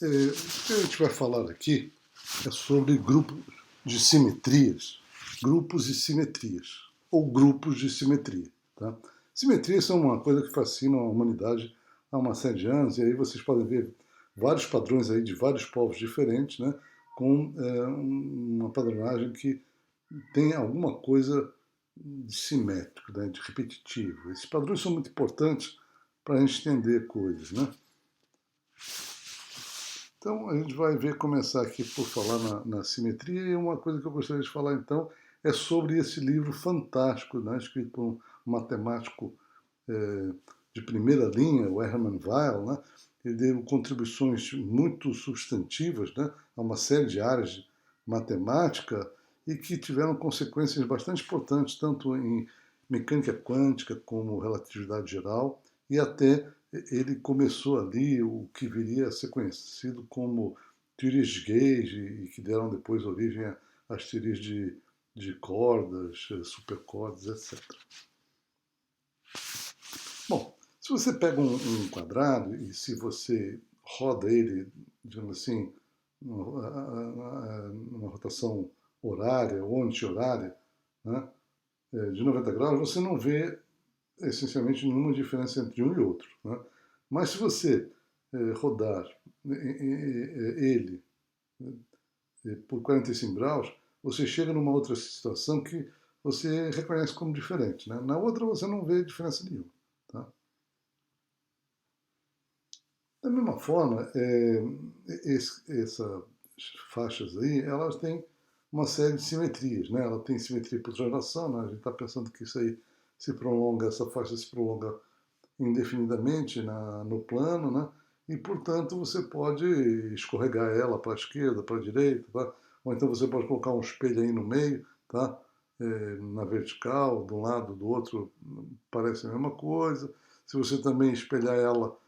O que a gente vai falar aqui é sobre grupos de simetrias, grupos e simetrias, ou grupos de simetria. Tá? Simetrias são uma coisa que fascina a humanidade há uma série de anos, e aí vocês podem ver vários padrões aí de vários povos diferentes, né, com uma padronagem que tem alguma coisa de simétrico, né, de repetitivo. Esses padrões são muito importantes para a gente entender coisas, né? Então, a gente vai ver começar aqui por falar na simetria, e uma coisa que eu gostaria de falar, então, é sobre esse livro fantástico, né, escrito por um matemático de primeira linha, o Hermann Weyl, né? Ele deu contribuições muito substantivas, né, a uma série de áreas de matemática e que tiveram consequências bastante importantes, tanto em mecânica quântica como relatividade geral, e até ele começou ali o que viria a ser conhecido como teorias de gauge e que deram depois origem às teorias de cordas, supercordas, etc. Bom, se você pega um quadrado e se você roda ele, digamos assim, numa rotação horária ou anti-horária, né, de 90 graus, você não vê essencialmente nenhuma diferença entre um e outro. Né? Mas se você rodar ele por 45 graus, você chega numa outra situação que você reconhece como diferente. Né? Na outra você não vê diferença nenhuma. Tá? Da mesma forma, essas faixas aí, elas têm uma série de simetrias, né? Ela tem simetria por translação, né? A gente está pensando que isso aí se prolonga, essa faixa se prolonga indefinidamente no plano, né? E, portanto, você pode escorregar ela para a esquerda, para a direita, tá? Ou então você pode colocar um espelho aí no meio, tá? Na vertical, de um lado, do outro, parece a mesma coisa. Se você também espelhar ela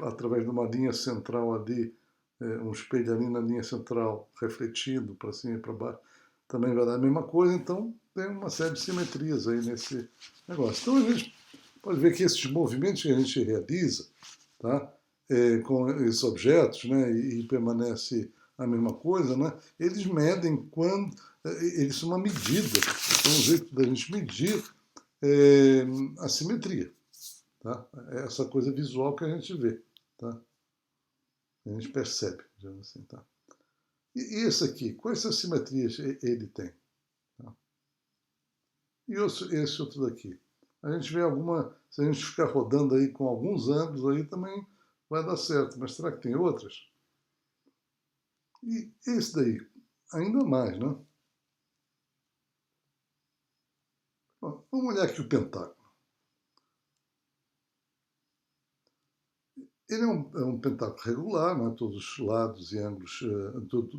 através de uma linha central ali, um espelho ali na linha central, refletido para cima e para baixo, também vai dar a mesma coisa. Então, tem uma série de simetrias aí nesse negócio. Então, a gente pode ver que esses movimentos que a gente realiza, tá, com esses objetos, né, e permanece a mesma coisa, né, eles medem quando. Eles são uma medida, são um jeito da gente medir a simetria. Tá? É essa coisa visual que a gente vê. Tá? A gente percebe, digamos assim. Tá? E esse aqui, quais simetrias ele tem? Tá? E esse outro daqui? A gente vê alguma. Se a gente ficar rodando aí com alguns ângulos aí também vai dar certo. Mas será que tem outras? E esse daí, ainda mais, né? Bom, vamos olhar aqui o pentágono. Ele é um pentágono regular, né? Todos os lados e ângulos,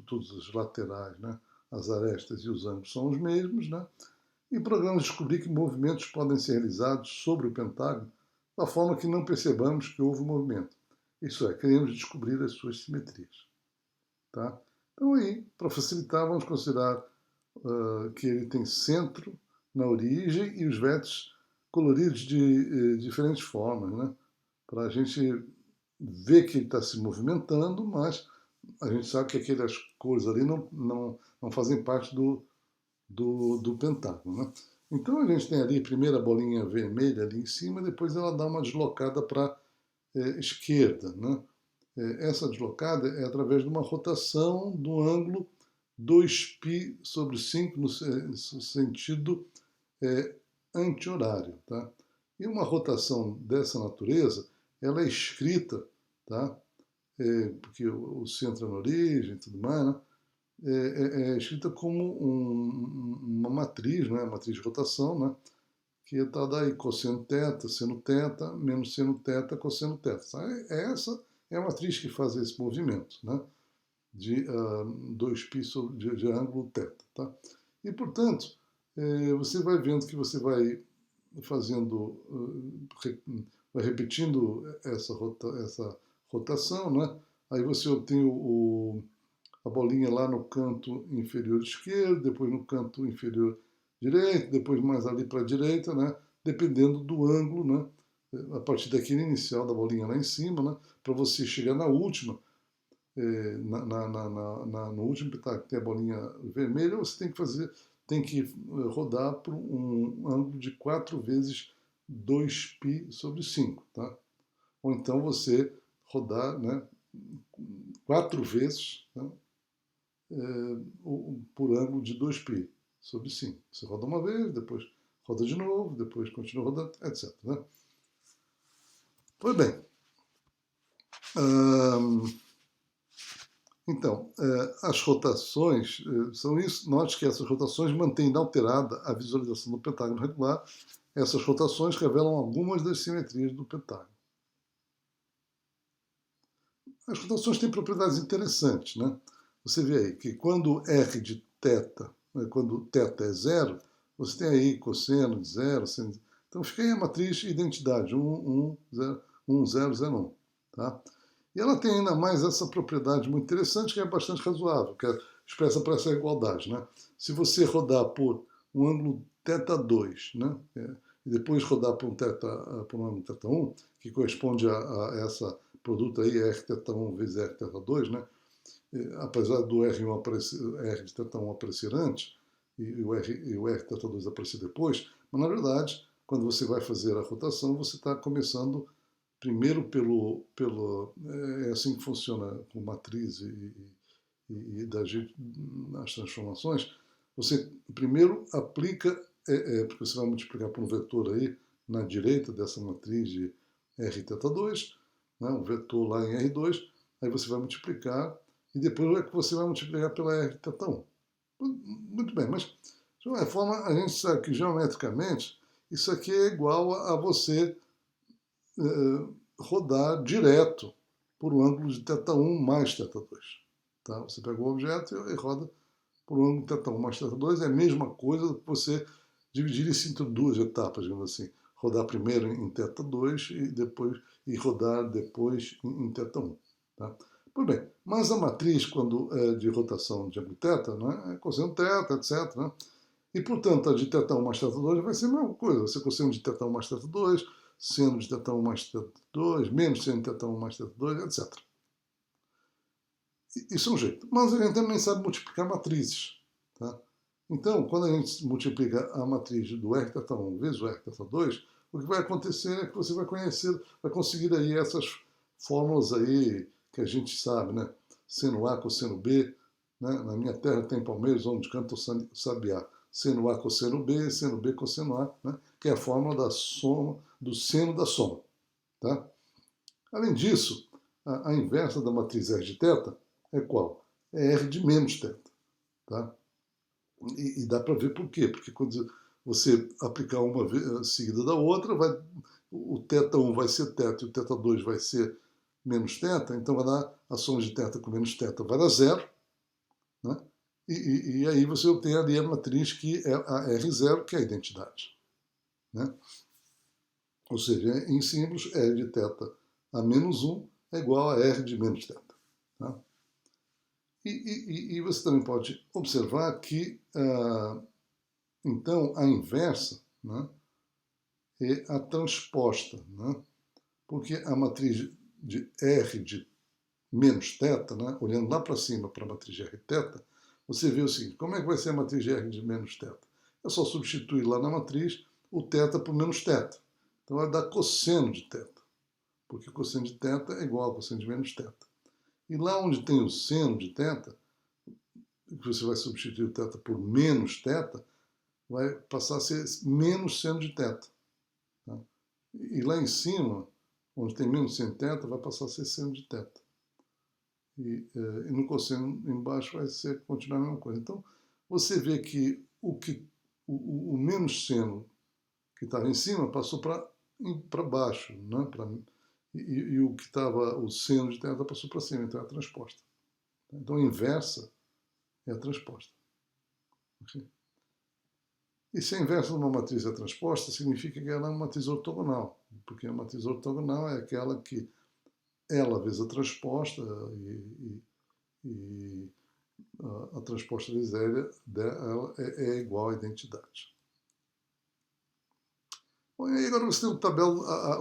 todos os laterais, né? As arestas e os ângulos são os mesmos, né? E procuramos descobrir que movimentos podem ser realizados sobre o pentágono da forma que não percebamos que houve movimento. Isso é, queremos descobrir as suas simetrias. Tá? Então aí, para facilitar, vamos considerar que ele tem centro na origem e os vértices coloridos de diferentes formas, né? Para a gente ver que ele está se movimentando, mas a gente sabe que aquelas cores ali não fazem parte do pentágono. Né? Então a gente tem ali a primeira bolinha vermelha ali em cima, depois ela dá uma deslocada para a esquerda. Né? Essa deslocada é através de uma rotação do ângulo 2π sobre 5 no sentido anti-horário. Tá? E uma rotação dessa natureza, ela é escrita, tá? Porque o centro é na origem e tudo mais, né? É escrita como uma matriz, né? Matriz de rotação, né? Que está daí cosseno θ, seno θ, menos seno θ, cosseno θ. Tá? Essa é a matriz que faz esse movimento, né? De 2π de ângulo θ. Tá? E, portanto, você vai vendo que você vai fazendo, vai repetindo essa rotação, né? Aí você obtém a bolinha lá no canto inferior esquerdo, depois no canto inferior direito, depois mais ali para a direita, né? Dependendo do ângulo, né? A partir daquele inicial da bolinha lá em cima, né? Para você chegar na última, no último petágono que tem a bolinha vermelha, você tem que rodar por um ângulo de 4 vezes 2π sobre 5, tá? Ou então você rodar, né, 4 vezes, né, por ângulo de 2π sobre 5. Você roda uma vez, depois roda de novo, depois continua rodando, etc. Né? Pois bem. Então, as rotações são isso. Note que essas rotações mantêm inalterada a visualização do pentágono regular. Essas rotações revelam algumas das simetrias do pentágono. As rotações têm propriedades interessantes, né? Você vê aí que quando R de θ, né, quando θ é zero, você tem aí cosseno de zero, seno de... Então fica aí a matriz identidade, 1, 0, 0, 0, 1. Tá? E ela tem ainda mais essa propriedade muito interessante, que é bastante razoável, que é expressa por essa igualdade. Né? Se você rodar por um ângulo θ2, né? E depois rodar por um ângulo θ1, que corresponde a essa produto aí, Rθ1 vezes Rθ2, né? Apesar do R1 aparecer, R de θ1 aparecer antes, e o Rθ2 aparecer depois, mas na verdade, quando você vai fazer a rotação, você está começando primeiro é assim que funciona com matriz e as transformações. Você primeiro aplica, porque você vai multiplicar por um vetor aí na direita dessa matriz de Rθ2, né, um vetor lá em R2, aí você vai multiplicar e depois é que você vai multiplicar pela Rθ1. Muito bem, mas de uma forma a gente sabe que geometricamente isso aqui é igual a você rodar direto por um ângulo de θ1 mais θ2. Tá? Você pega o objeto e roda por um ângulo de θ1 mais θ2, é a mesma coisa que você dividir isso entre duas etapas, digamos assim. Rodar primeiro em θ2 e rodar depois em θ1. Tá? Pois bem, mas a matriz quando é de rotação de ângulo θ, né, é cosseno θ, etc. Né? E, portanto, a de θ1 mais θ2 vai ser a mesma coisa. Você cosseno de θ1 mais θ2, seno de θ1 mais θ2, menos seno de θ1 mais θ2, etc. Isso é um jeito. Mas a gente também sabe multiplicar matrizes. Tá? Então, quando a gente multiplica a matriz do Rθ1 vezes o Rθ2, o que vai acontecer é que você vai conseguir aí essas fórmulas aí que a gente sabe, né? Seno A, cosseno B. Né? Na minha terra tem palmeiras, onde canta o sabiá. Seno A, cosseno B, cosseno A, né? Que é a fórmula da soma, do seno da soma. Tá? Além disso, a inversa da matriz R de θ é qual? É R de menos θ. Tá? E dá para ver por quê. Porque quando você aplicar uma seguida da outra, o θ1 vai ser θ e o θ2 vai ser menos θ, então vai dar a soma de θ com menos θ vai dar zero. Né? E aí você obtém ali a matriz que é a R0, que é a identidade. Né? Ou seja, em símbolos, R de θ a menos 1 é igual a R de menos θ. Tá? E você também pode observar que, então, a inversa, né, é a transposta. Né? Porque a matriz de R de menos θ, né, olhando lá para cima para a matriz de Rθ, você vê o seguinte, como é que vai ser a matriz de R de menos θ? É só substituir lá na matriz o θ por menos θ. Então vai dar cosseno de θ, porque cosseno de θ é igual a cosseno de menos θ. E lá onde tem o seno de θ, que você vai substituir o θ por menos θ, vai passar a ser menos seno de θ. Tá? E lá em cima, onde tem menos seno de θ, vai passar a ser seno de θ. E no cosseno embaixo vai continuar a mesma coisa. Então, você vê que o menos seno que estava em cima passou para baixo, né? E o que estava, o seno de θ passou para cima, então é a transposta. Então, a inversa é a transposta. Okay? E se a inversa de uma matriz é transposta, significa que ela é uma matriz ortogonal, porque a matriz ortogonal é aquela que ela vezes a transposta e a transposta vezes ela é igual à identidade. Bom, e aí agora você tem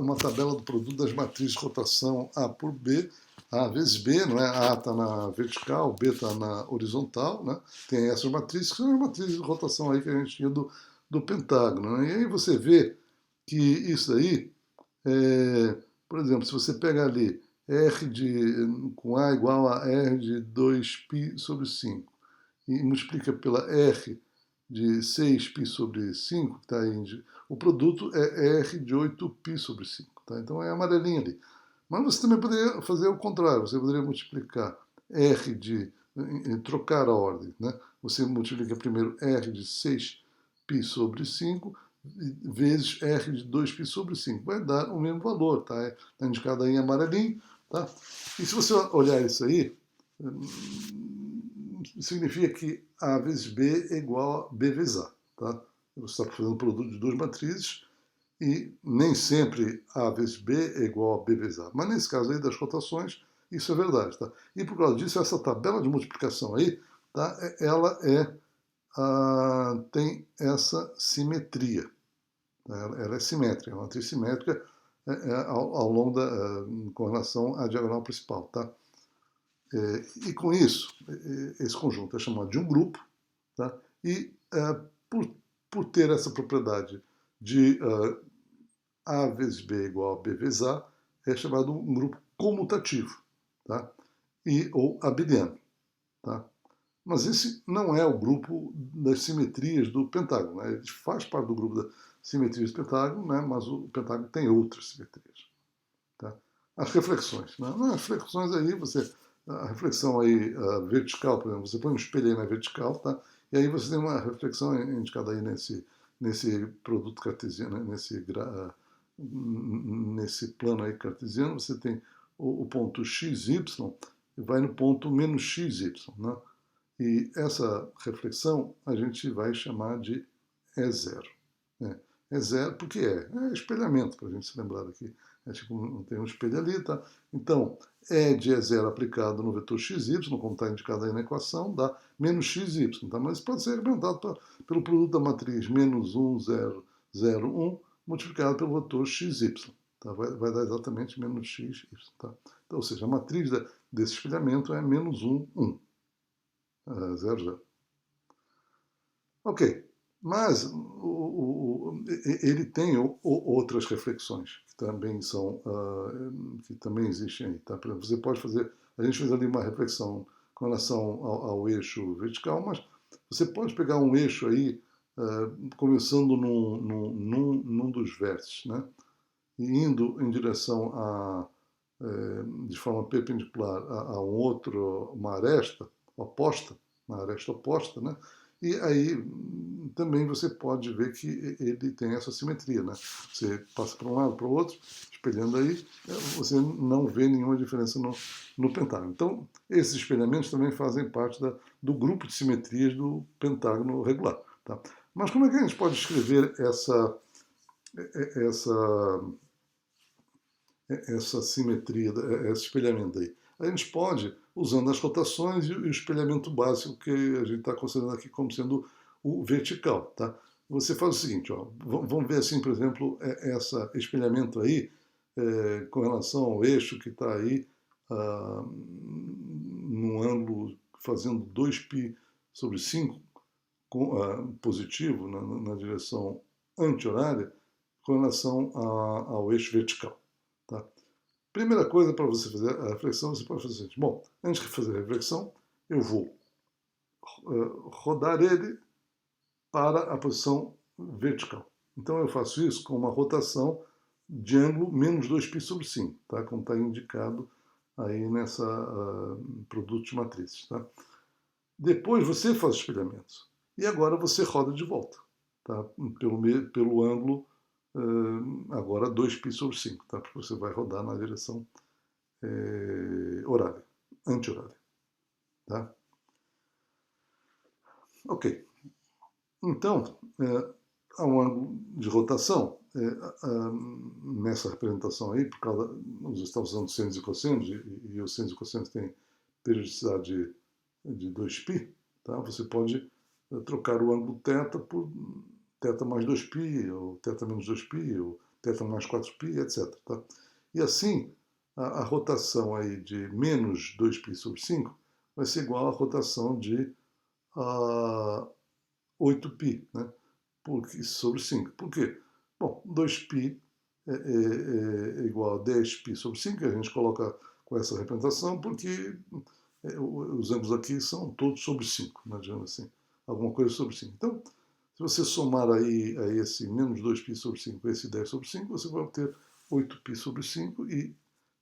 uma tabela do produto das matrizes de rotação A por B, A vezes B, não é? A está na vertical, B está na horizontal, né? Tem essas matrizes, que são as matrizes de rotação aí que a gente tinha do pentágono. Né? E aí você vê que isso aí, por exemplo, se você pega ali com A igual a R de 2π sobre 5 e multiplica pela R de 6π sobre 5, que está aí, o produto é R de 8π sobre 5. Tá? Então é amarelinho ali. Mas você também poderia fazer o contrário, você poderia multiplicar R de. Trocar a ordem. Né? Você multiplica primeiro R de 6π sobre 5 vezes R de 2π sobre 5. Vai dar o mesmo valor, tá? Está indicado aí em amarelinho. Tá? E se você olhar isso aí, significa que A vezes B é igual a B vezes A. Tá? Você está fazendo um produto de duas matrizes e nem sempre A vezes B é igual a B vezes A. Mas nesse caso aí das rotações, isso é verdade. Tá? E por causa disso, essa tabela de multiplicação aí, tá? Ela tem essa simetria. Ela é simétrica, é uma matriz simétrica ao longo com relação à diagonal principal. Tá? E com isso, esse conjunto é chamado de um grupo, tá? E por ter essa propriedade de A vezes B igual a B vezes A, é chamado um grupo comutativo, tá? Ou abeliano. Tá? Mas esse não é o grupo das simetrias do pentágono. Né? Ele faz parte do grupo das simetrias do pentágono, né? Mas o pentágono tem outras simetrias. Tá? As reflexões. Né? As reflexões aí, a reflexão aí vertical, por exemplo, você põe um espelho aí na vertical, tá? E aí você tem uma reflexão indicada aí nesse produto cartesiano, nesse plano aí cartesiano, você tem o ponto xy e vai no ponto menos xy. Né? E essa reflexão a gente vai chamar de E0. Né? E0 porque é espelhamento, para a gente se lembrar aqui. Tipo, tem um espelho ali, tá? Então, E de E0 aplicado no vetor xy, como está indicado aí na equação, dá menos xy. Tá? Mas isso pode ser representado pelo produto da matriz menos 1, 0, 0, 1, multiplicado pelo vetor xy. Tá? Vai dar exatamente menos xy. Tá? Então, ou seja, a matriz desse espelhamento é menos 1, 1. 0, 0. Ok, mas ele tem outras reflexões que também são que também existem aí. Tá? Por exemplo, você pode fazer. A gente fez ali uma reflexão com relação ao eixo vertical, mas você pode pegar um eixo aí começando num dos vértices, né? E indo em direção de forma perpendicular uma aresta oposta, uma aresta oposta, né? E aí também você pode ver que ele tem essa simetria, né? Você passa para um lado, para o outro, espelhando aí, você não vê nenhuma diferença no pentágono. Então, esses espelhamentos também fazem parte do grupo de simetrias do pentágono regular. Tá? Mas como é que a gente pode escrever essa simetria, esse espelhamento aí? A gente pode, usando as rotações e o espelhamento básico que a gente está considerando aqui como sendo o vertical. Tá? Você faz o seguinte, ó, vamos ver assim, por exemplo, esse espelhamento aí com relação ao eixo que está aí num ângulo fazendo 2π sobre 5 positivo na direção anti-horária com relação ao eixo vertical. Tá? Primeira coisa para você fazer a reflexão, você pode fazer o seguinte: bom, antes de fazer a reflexão, eu vou rodar ele para a posição vertical. Então eu faço isso com uma rotação de ângulo menos 2π sobre 5, tá? Como está indicado aí nessa produto de matrizes. Tá? Depois você faz o espelhamento. E agora você roda de volta, tá? Pelo ângulo agora 2π sobre 5, tá? Porque você vai rodar na direção horária, anti-horária. Tá? Ok. Então, há um ângulo de rotação nessa representação aí, por causa, nós estamos usando senos e cossenos, e os senos e cossenos têm periodicidade de 2π, tá? Você pode trocar o ângulo θ por θ mais 2π, ou θ menos 2π, ou θ mais 4π, etc. Tá? E assim, a rotação aí de menos 2π sobre 5 vai ser igual à rotação de 8π, né? Sobre 5. Por quê? Bom, 2π é igual a 10π sobre 5, a gente coloca com essa representação, porque os ângulos aqui são todos sobre 5, né, digamos assim, alguma coisa sobre 5. Então, se você somar aí a esse menos 2π sobre 5 esse 10 sobre 5, você vai obter 8π sobre 5 e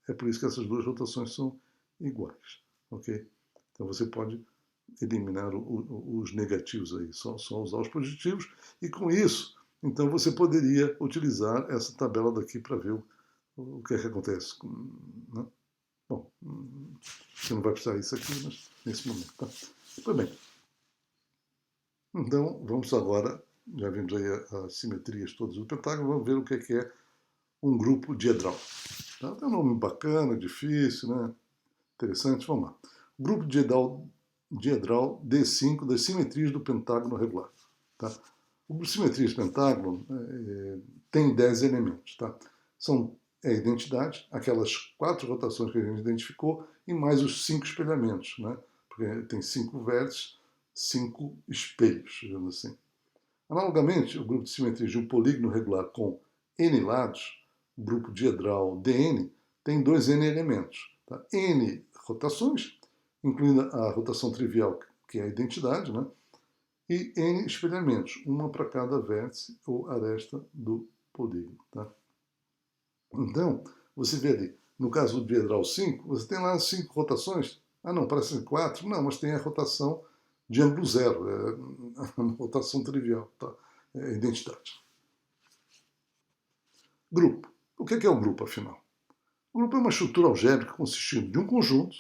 é por isso que essas duas rotações são iguais, ok? Então você pode eliminar os negativos aí, só usar os positivos, e com isso, então você poderia utilizar essa tabela daqui para ver o que é que acontece. Né? Bom, você não vai precisar disso aqui, mas nesse momento. Tá? Pois bem, então vamos agora, já vimos aí as simetrias todas do pentágono, vamos ver o que é um grupo diedral. Tá? Tem um nome bacana, difícil, né? Interessante, vamos lá. O grupo diedral D5 das simetrias do pentágono regular. Tá? O grupo de simetrias do pentágono tem 10 elementos. Tá? São a identidade, aquelas 4 rotações que a gente identificou, e mais os 5 espelhamentos, né? Porque tem 5 vértices, 5 espelhos, digamos assim. Analogamente, o grupo de simetrias de um polígono regular com n lados, o grupo diedral Dn, tem 2n elementos. Tá? N rotações, incluindo a rotação trivial, que é a identidade, né? E n espelhamentos, uma para cada vértice ou aresta do polígono. Tá? Então, você vê ali, no caso do diedral 5, você tem lá 5 rotações. Ah, não, parecem 4. Não, mas tem a rotação de ângulo zero, é uma rotação trivial, tá? É a identidade. Grupo. O que é o grupo, afinal? O grupo é uma estrutura algébrica consistindo de um conjunto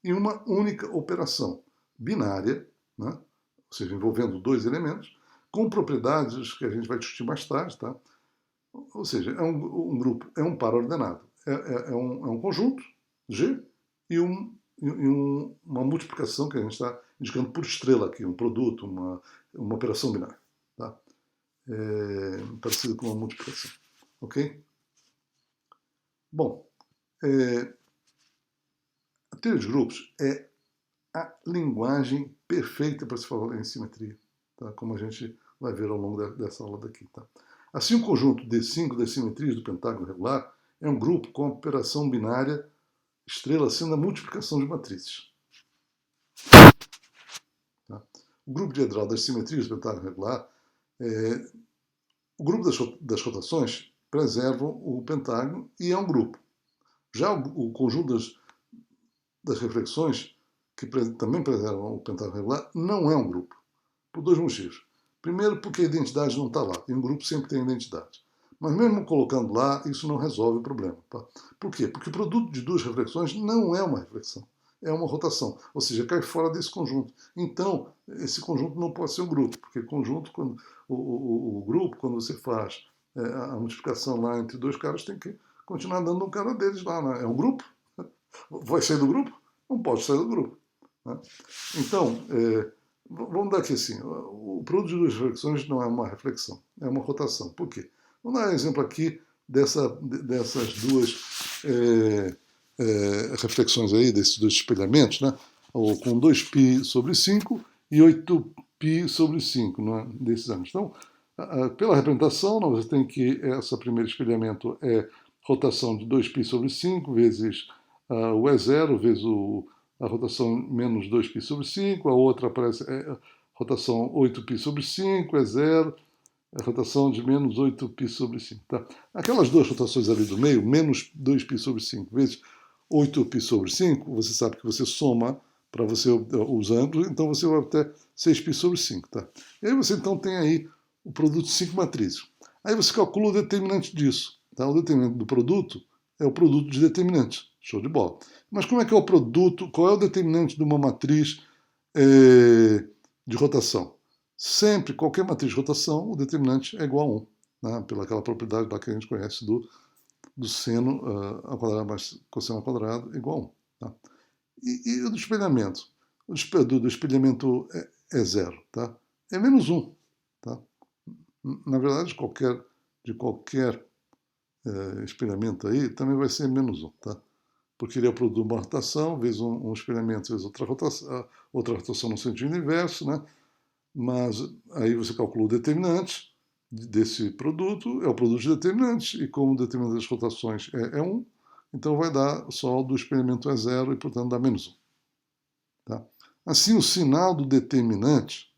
e uma única operação binária, né? Ou seja, envolvendo 2 elementos, com propriedades que a gente vai discutir mais tarde. Tá? Ou seja, um grupo é um par ordenado. É um conjunto, G, e uma multiplicação que a gente está indicando por estrela aqui, um produto, uma operação binária. Tá? Parecido com uma multiplicação. Ok? Bom, a teoria de grupos é a linguagem perfeita para se falar em simetria, tá? Como a gente vai ver ao longo dessa aula daqui. Tá? Assim, o conjunto D5 das simetrias do pentágono regular é um grupo com operação binária estrela sendo a multiplicação de matrizes. Tá? O grupo diedral das simetrias do pentágono regular, o grupo das rotações preservam o pentágono e é um grupo. Já o conjunto das reflexões, que também preservam o pentágono regular, não é um grupo, por 2 motivos. Primeiro, porque a identidade não está lá, e um grupo sempre tem identidade. Mas mesmo colocando lá, isso não resolve o problema. Tá? Por quê? Porque o produto de 2 reflexões não é uma reflexão, é uma rotação, ou seja, cai fora desse conjunto. Então, esse conjunto não pode ser um grupo, porque conjunto, quando, o grupo, quando você faz a multiplicação lá entre 2 caras, tem que continuar dando um cara deles lá. Né? É um grupo? Vai sair do grupo? Não pode sair do grupo. Né? Então, vamos dar aqui assim, o produto de 2 reflexões não é uma reflexão, é uma rotação. Por quê? Vamos dar um exemplo aqui dessas 2 reflexões aí, desses 2 espelhamentos, né? Com 2π sobre 5 e 8π sobre 5, né? Desses ângulos. Então, pela representação, você tem que esse primeiro espelhamento é rotação de 2π sobre 5 vezes o E0 vezes a rotação menos 2π sobre 5, a outra aparece rotação 8π sobre 5, é 0, a rotação de menos 8π sobre 5. Tá? Aquelas 2 rotações ali do meio, menos 2π sobre 5 vezes 8π sobre 5, você sabe que você soma para você os ângulos, então você vai ter 6π sobre 5. Tá? E aí você então tem aí o produto de 5 matrizes. Aí você calcula o determinante disso. Tá? O determinante do produto é o produto de determinantes. Show de bola. Mas como é que é o produto, qual é o determinante de uma matriz de rotação? Sempre, qualquer matriz de rotação, o determinante é igual a 1. Né? Pela aquela propriedade lá que a gente conhece do seno ao quadrado mais cosseno ao quadrado igual a 1. Tá? E o do espelhamento? O do espelhamento é 0. Tá? É menos 1. Tá? Na verdade, de qualquer espelhamento aí também vai ser menos 1. Tá? porque ele é o produto de uma rotação, vezes um espelhamento, vezes outra rotação no sentido inverso, né? Mas aí você calcula o determinante desse produto, é o produto de determinantes, e como o determinante das rotações é 1, então vai dar só do experimento é 0 e, portanto, dá menos 1. Tá? Assim, o sinal do determinante,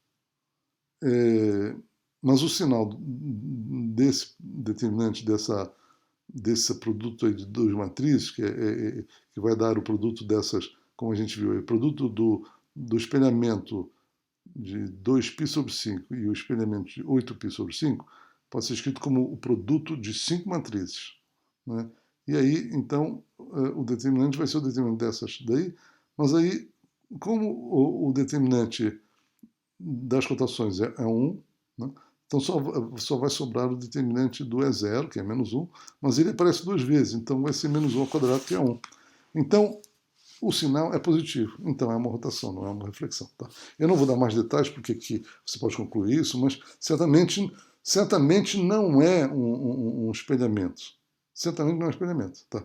mas o sinal desse determinante, desse produto aí de duas matrizes, que vai dar o produto dessas, como a gente viu, o produto do espelhamento de 2π sobre 5 e o espelhamento de 8π sobre 5 pode ser escrito como o produto de 5 matrizes. Né? E aí, então, o determinante vai ser o determinante dessas daí, mas aí, como o determinante das cotações é 1, né? Então só vai sobrar o determinante do E0, que é menos 1, mas ele aparece duas vezes, então vai ser menos 1 ao quadrado, que é 1. Então, o sinal é positivo. Então é uma rotação, não é uma reflexão. Tá? Eu não vou dar mais detalhes porque aqui você pode concluir isso, mas certamente não é um espelhamento. Certamente não é um espelhamento. Tá?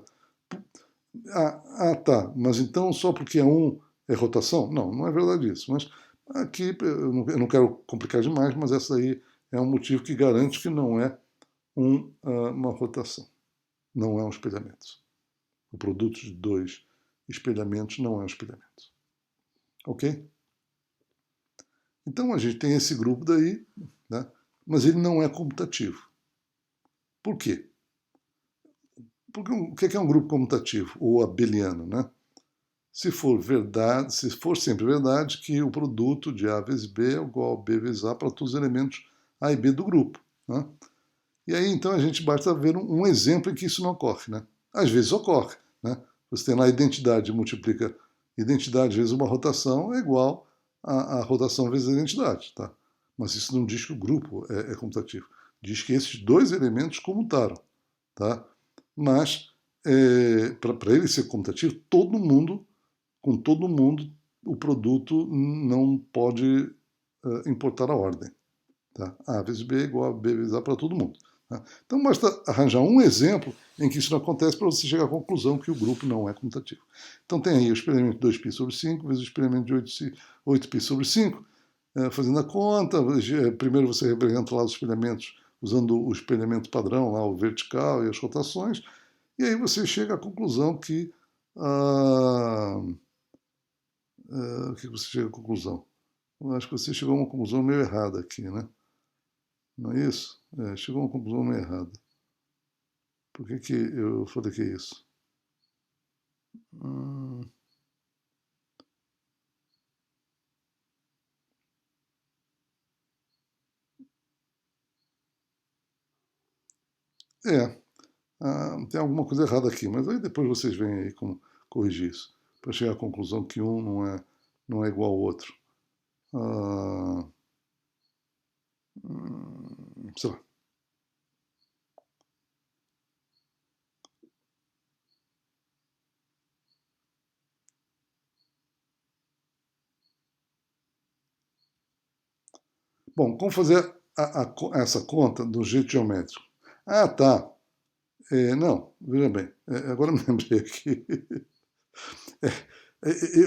Tá. Mas então só porque é 1 é rotação? Não, não é verdade isso. Mas aqui eu não quero complicar demais, mas essa aí é um motivo que garante que não é uma rotação. Não é um espelhamento. O produto de dois espelhamentos não é um espelhamento. Ok? Então a gente tem esse grupo daí, né? Mas ele não é comutativo. Por quê? Porque o que é um grupo comutativo, ou abeliano, né? Se for verdade, se for sempre verdade que o produto de A vezes B é igual a B vezes A para todos os elementos A e B do grupo. Né? E aí então a gente basta ver um exemplo em que isso não ocorre. Né? Às vezes ocorre. Né? Você tem lá a identidade, multiplica identidade vezes uma rotação é igual a rotação vezes a identidade. Tá? Mas isso não diz que o grupo é comutativo. Diz que esses dois elementos comutaram. Tá? Mas para ele ser comutativo, com todo mundo, o produto não pode importar a ordem. Tá? A vezes B é igual a B vezes A para todo mundo. Tá? Então basta arranjar um exemplo em que isso não acontece para você chegar à conclusão que o grupo não é comutativo. Então tem aí o experimento de 2π sobre 5 vezes o experimento de 8π sobre 5, fazendo a conta. Primeiro você representa lá os espelhamentos usando o espelhamento padrão, lá o vertical e as rotações, e aí você chega à conclusão que o que você chega à conclusão? Eu acho que você chegou a uma conclusão meio errada aqui, né? Não é isso? Chegou a uma conclusão meio errada. Por que eu falei que é isso? Hum... tem alguma coisa errada aqui, mas aí depois vocês veem aí como corrigir isso, para chegar à conclusão que um não é igual ao outro. Sei lá. Bom, como fazer essa conta do jeito geométrico? Tá. Não, veja bem, agora me lembrei aqui.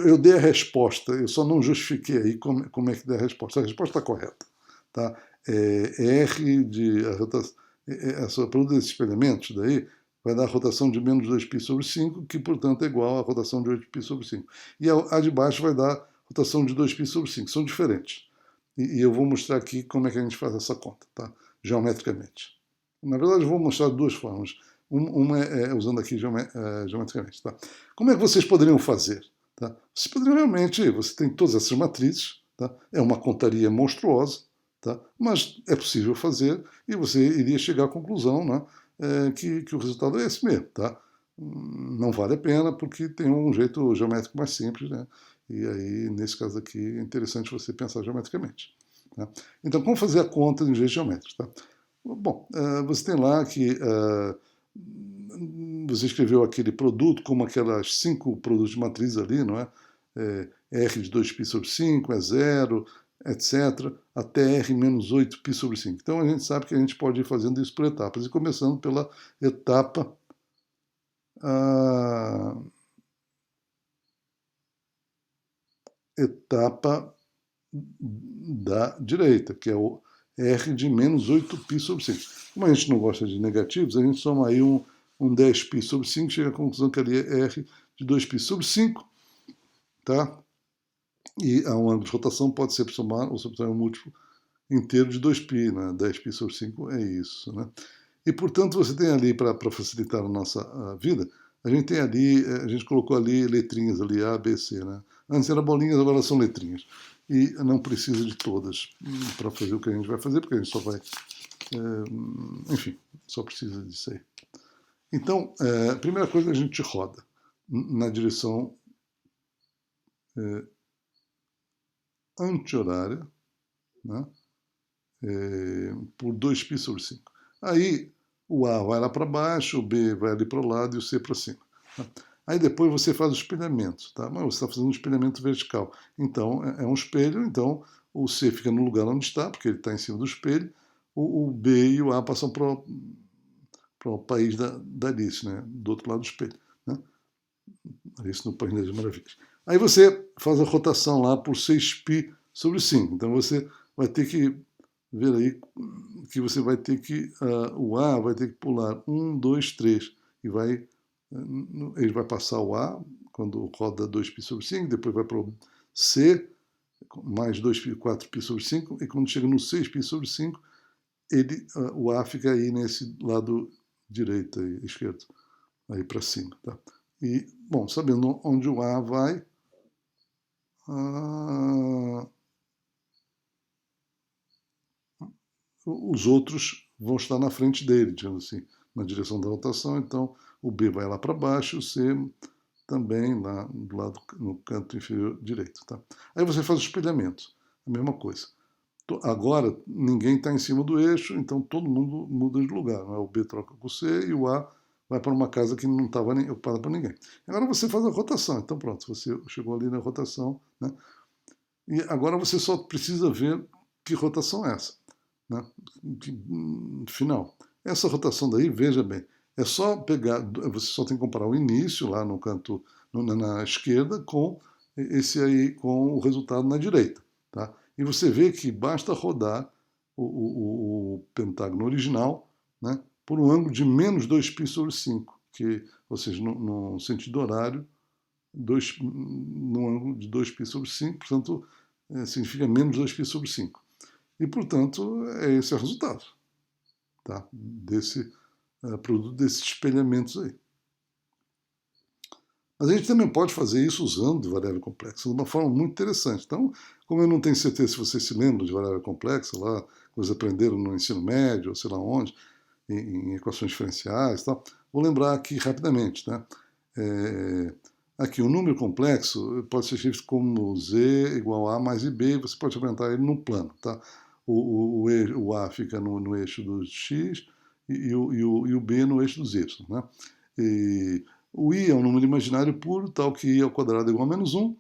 Eu dei a resposta, eu só não justifiquei aí como é que dei a resposta. A resposta está correta. Tá? R de a rotação, essa produto desses experimentos daí vai dar a rotação de menos 2π sobre 5, que portanto é igual à rotação de 8π sobre 5. E a de baixo vai dar rotação de 2π sobre 5. São diferentes. E eu vou mostrar aqui como é que a gente faz essa conta, tá? Geometricamente. Na verdade, eu vou mostrar de duas formas. Uma é usando aqui geometricamente. Tá? Como é que vocês poderiam fazer? Tá? Vocês poderiam realmente, você tem todas essas matrizes, tá? É uma contaria monstruosa, tá? Mas é possível fazer e você iria chegar à conclusão, né, que o resultado é esse mesmo. Tá? Não vale a pena porque tem um jeito geométrico mais simples, né? E aí, nesse caso aqui, é interessante você pensar geometricamente. Tá? Então, como fazer a conta em jeito geométrico? Tá? Bom, você tem lá que você escreveu aquele produto como aquelas 5 produtos de matriz ali, não é? R de 2π sobre 5 é 0, etc., até R menos 8π sobre 5. Então a gente sabe que a gente pode ir fazendo isso por etapas, e começando pela etapa etapa da direita, que é o R de menos 8π sobre 5. Como a gente não gosta de negativos, a gente soma aí um 10π sobre 5, chega à conclusão que ali é R de 2π sobre 5, tá? E a um ângulo de rotação pode ser somar ou subtrair um múltiplo inteiro de 2π, né? 10π sobre 5 é isso, né? E, portanto, você tem ali, para facilitar a nossa vida, a gente tem ali, a gente colocou ali letrinhas ali, A, B, C, né? Antes era bolinhas, agora são letrinhas. E não precisa de todas para fazer o que a gente vai fazer, porque a gente só vai... enfim, só precisa disso aí. Então, a primeira coisa, a gente roda na direção anti-horária, né? Por 2π sobre 5. Aí o A vai lá para baixo, o B vai ali para o lado e o C para cima. Tá? Aí depois você faz o espelhamento, tá? Mas você está fazendo um espelhamento vertical. Então é um espelho, então o C fica no lugar onde está, porque ele está em cima do espelho, o B e o A passam para o país da Alice, né? Do outro lado do espelho. Né? Alice no País das Maravilhas. Aí você faz a rotação lá por 6π sobre 5. Então você vai ter que ver aí que você vai ter que, o A vai ter que pular 1, 2, 3, e ele vai passar o A quando roda 2π sobre 5, depois vai para o C, mais 2π, 4π sobre 5, e quando chega no 6π sobre 5, o A fica aí nesse lado direito, aí, esquerdo, aí para cima. Tá? E, bom, sabendo onde o A vai, os outros vão estar na frente dele, digamos assim, na direção da rotação. Então, o B vai lá para baixo, o C também lá do lado, no canto inferior direito. Tá? Aí você faz o espelhamento, a mesma coisa. Agora, ninguém está em cima do eixo, então todo mundo muda de lugar. Né? O B troca com o C e o A vai para uma casa que não estava ocupada por ninguém. Agora você faz a rotação. Então, pronto, você chegou ali na rotação. Né? E agora você só precisa ver que rotação é essa. Né? Final. Essa rotação daí, veja bem, é só pegar, você só tem que comparar o início lá no canto, na esquerda, com esse aí, com o resultado na direita. Tá? E você vê que basta rodar o pentágono original, né, por um ângulo de menos 2π sobre 5, que, ou seja, no sentido horário, no ângulo de 2π sobre 5, portanto, significa menos 2π sobre 5. E, portanto, esse é o resultado, tá? Desse produto desses espelhamentos aí. Mas a gente também pode fazer isso usando variável complexa, de uma forma muito interessante. Então, como eu não tenho certeza se vocês se lembram de variável complexa, lá, que vocês aprenderam no ensino médio, ou sei lá onde, em equações diferenciais e tal, vou lembrar aqui rapidamente. Né? Aqui, o número complexo pode ser escrito como z igual a mais ib, e você pode aumentar ele no plano. Tá? O A fica no eixo do x e o B no eixo dos y. Né? O I é um número imaginário puro, tal que I ao quadrado é igual a menos 1,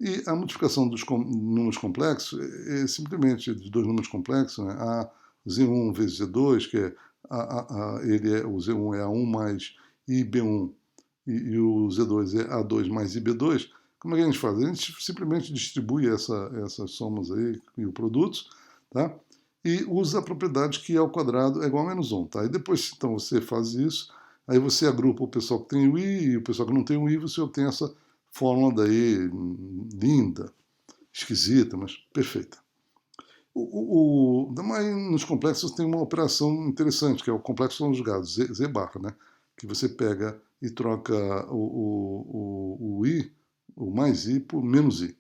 e a multiplicação dos números complexos é simplesmente de dois números complexos, né? A Z1 vezes Z2, que é o Z1 é A1 mais IB1 e o Z2 é A2 mais IB2. Como é que a gente faz? A gente simplesmente distribui essas somas aí e os produtos, tá? E usa a propriedade que I ao quadrado é igual a menos 1. Tá? E depois, então, você faz isso, aí você agrupa o pessoal que tem o I e o pessoal que não tem o I, você obtém essa fórmula daí linda, esquisita, mas perfeita. Mas nos complexos tem uma operação interessante, que é o complexo conjugado, Z barra, né? Que você pega e troca o I, o mais I, por menos I.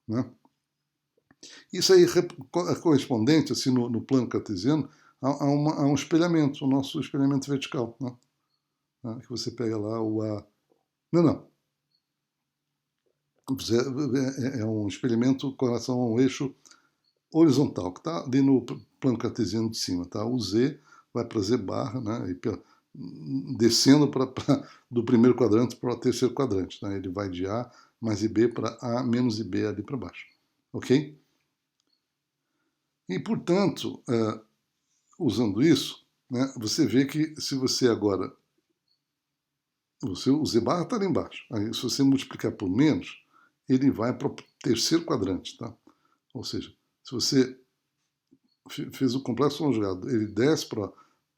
Né? Isso aí é correspondente, assim, no plano cartesiano, a um espelhamento, o nosso espelhamento vertical. Né? Que você pega lá o A. Não. É um experimento com relação a um eixo horizontal, que está ali no plano cartesiano de cima. Tá? O Z vai para Z barra, né? E descendo do primeiro quadrante para o terceiro quadrante. Né? Ele vai de A mais IB para A menos IB ali para baixo. Ok? E, portanto, usando isso, né, você vê que se você agora... o Z barra está ali embaixo. Aí, se você multiplicar por menos, ele vai para o terceiro quadrante, tá? Ou seja, se você fez o complexo conjugado, ele desce para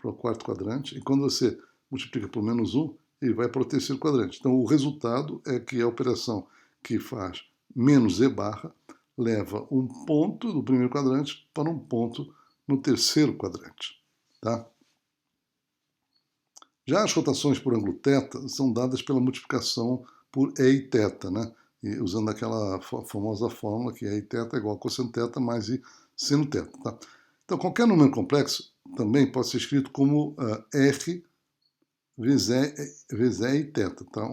o quarto quadrante, e quando você multiplica por -1, ele vai para o terceiro quadrante. Então, o resultado é que a operação que faz menos e barra leva um ponto do primeiro quadrante para um ponto no terceiro quadrante. Tá? Já as rotações por ângulo θ são dadas pela multiplicação por E e θ, né? E usando aquela famosa fórmula que E e θ é igual a cosseno θ mais I seno θ. Tá? Então, qualquer número complexo também pode ser escrito como R vezes E e θ. Tá?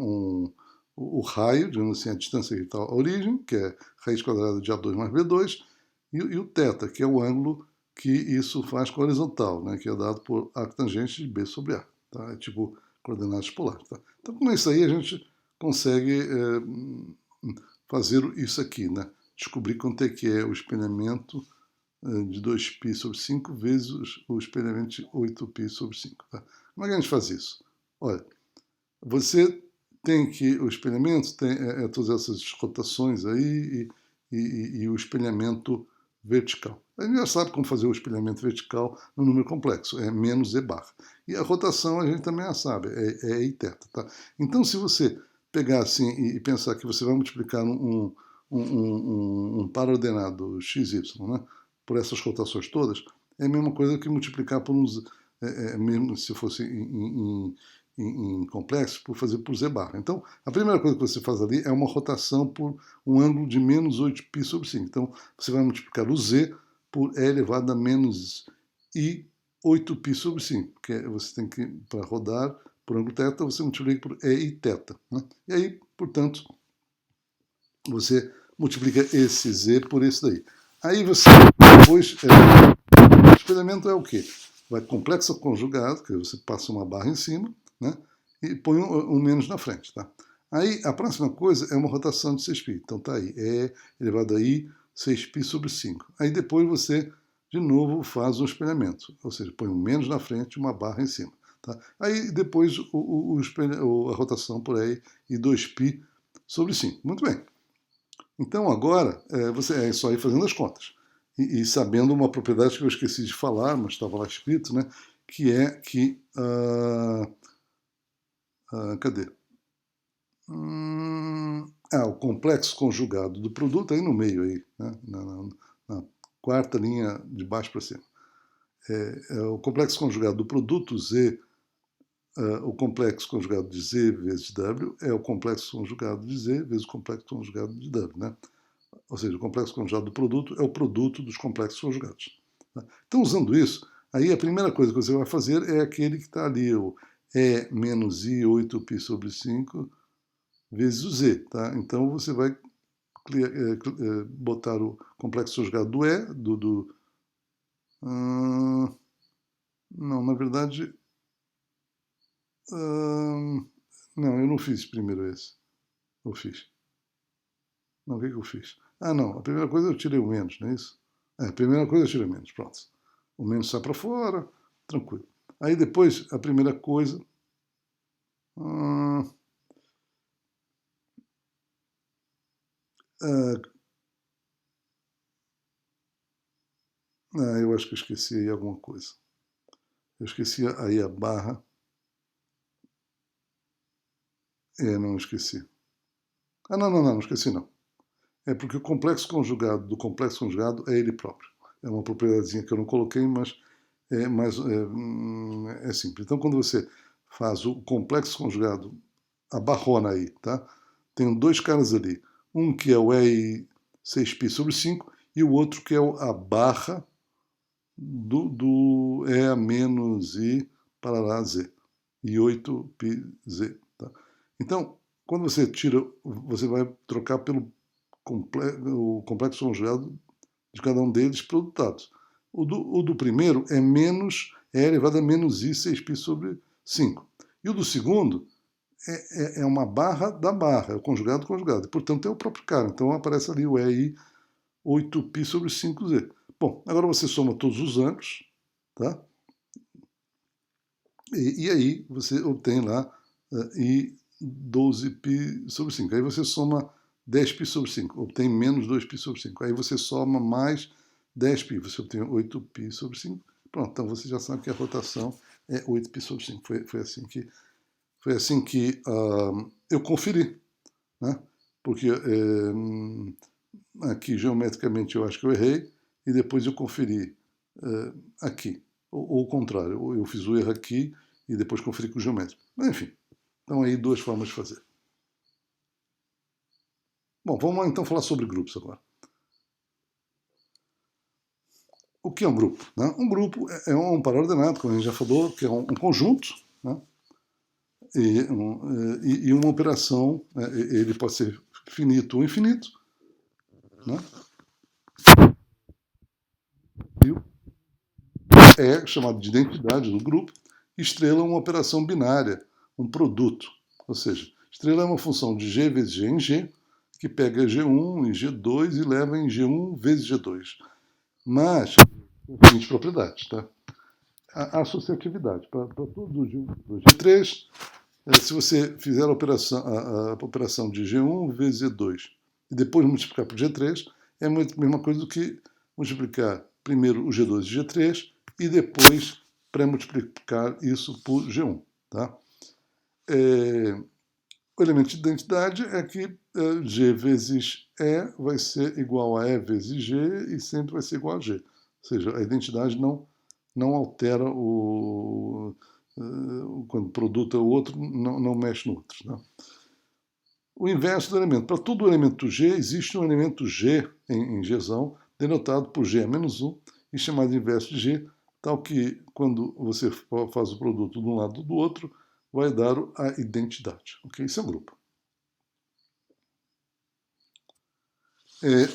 O raio, digamos assim, a distância que está à origem, que é raiz quadrada de A2 mais B2, e o θ, que é o ângulo que isso faz com a horizontal, né? Que é dado por arctangente de B sobre A. Tá? É tipo coordenadas polares. Tá? Então, com isso aí, a gente consegue fazer isso aqui, né? Descobrir quanto é que é o espelhamento de 2π sobre 5 vezes o espelhamento de 8π sobre 5. Tá? Como é que a gente faz isso? Olha, você tem que o espelhamento tem todas essas rotações aí e o espelhamento vertical. A gente já sabe como fazer o espelhamento vertical no número complexo, é menos E barra. E a rotação a gente também já sabe, é I θ. Tá? Então, se você pegar assim e pensar que você vai multiplicar um para-ordenado xy, né, por essas rotações todas, é a mesma coisa que multiplicar por uns, mesmo se fosse em complexo, por fazer por z barra. Então, a primeira coisa que você faz ali é uma rotação por um ângulo de menos 8π sobre 5. Então, você vai multiplicar o z por e elevado a menos i 8π sobre 5, porque você tem que, para rodar por ângulo θ, você multiplica por e e θ. Né? E aí, portanto, você multiplica esse z por esse daí. Aí você, depois, o espelhamento é o quê? Vai complexo conjugado, que você passa uma barra em cima, né? E põe um menos na frente. Tá? Aí a próxima coisa é uma rotação de 6π. Então tá aí, é elevado a i 6π sobre 5. Aí depois você, de novo, faz um espelhamento, ou seja, põe um menos na frente e uma barra em cima. Tá? Aí depois a rotação por aí e 2π sobre 5. Muito bem. Então agora você é só ir fazendo as contas. E sabendo uma propriedade que eu esqueci de falar, mas estava lá escrito, né? Que é que... cadê? O complexo conjugado do produto, aí no meio, aí, né, na quarta linha de baixo para cima. O complexo conjugado do produto Z, o complexo conjugado de Z vezes W, é o complexo conjugado de Z vezes o complexo conjugado de W. Né? Ou seja, o complexo conjugado do produto é o produto dos complexos conjugados. Tá? Então, usando isso, aí a primeira coisa que você vai fazer é aquele que está ali, o E menos I 8π sobre 5 vezes o Z. Tá? Então, você vai botar o complexo conjugado do E, não, na verdade... não, eu não fiz primeiro esse. Eu fiz. Não, o que eu fiz? Não, a primeira coisa eu tirei o menos, não é isso? A primeira coisa eu tirei o menos, pronto. O menos sai para fora, tranquilo. Aí depois, a primeira coisa... eu acho que eu esqueci aí alguma coisa. Eu esqueci aí a barra. Não esqueci. Não esqueci não. É porque o complexo conjugado do complexo conjugado é ele próprio. É uma propriedadezinha que eu não coloquei, mas é simples. Então, quando você faz o complexo conjugado, a barrona aí, tá? Tem dois caras ali. Um que é o E 6π sobre 5 e o outro que é a barra do E menos I para lá Z. E 8πz. Tá? Então, quando você tira, você vai trocar pelo o complexo conjugado de cada um deles produtados. O do primeiro é menos E elevado a menos I 6π sobre 5. E o do segundo é uma barra da barra, é o conjugado do conjugado. E, portanto, é o próprio cara. Então aparece ali o EI 8π sobre 5Z. Bom, agora você soma todos os ângulos, tá? E aí você obtém lá I 12π sobre 5. Aí você soma 10π sobre 5, obtém menos 2π sobre 5. Aí você soma mais 10π, você obtém 8π sobre 5. Pronto, então você já sabe que a rotação é 8π sobre 5. Foi assim que eu conferi, né? Porque aqui geometricamente eu acho que eu errei, e depois eu conferi aqui. Ou o contrário, eu fiz o erro aqui e depois conferi com o geométrico. Mas, enfim, então aí duas formas de fazer. Bom, vamos lá então falar sobre grupos agora. O que é um grupo? Né? Um grupo é um par ordenado, como a gente já falou, que é um conjunto, né? E uma operação, né? Ele pode ser finito ou infinito, né? É chamado de identidade do grupo. Estrela é uma operação binária, um produto. Ou seja, estrela é uma função de g vezes g em g, que pega G1 em G2 e leva em G1 vezes G2. Mas, com a seguinte propriedade, tá? A associatividade. Para todos os G3, se você fizer a operação de G1 vezes G2 e depois multiplicar por G3, é a mesma coisa do que multiplicar primeiro o G2 e G3 e depois pré-multiplicar isso por G1. Tá? O elemento de identidade é que G vezes E vai ser igual a E vezes G e sempre vai ser igual a G. Ou seja, a identidade não altera quando o produto é o outro, não mexe no outro. Né? O inverso do elemento. Para todo elemento G, existe um elemento G em Gzão, denotado por G a menos 1 e chamado de inverso de G, tal que quando você faz o produto de um lado ou do outro, vai dar a identidade. Okay? Isso é um grupo.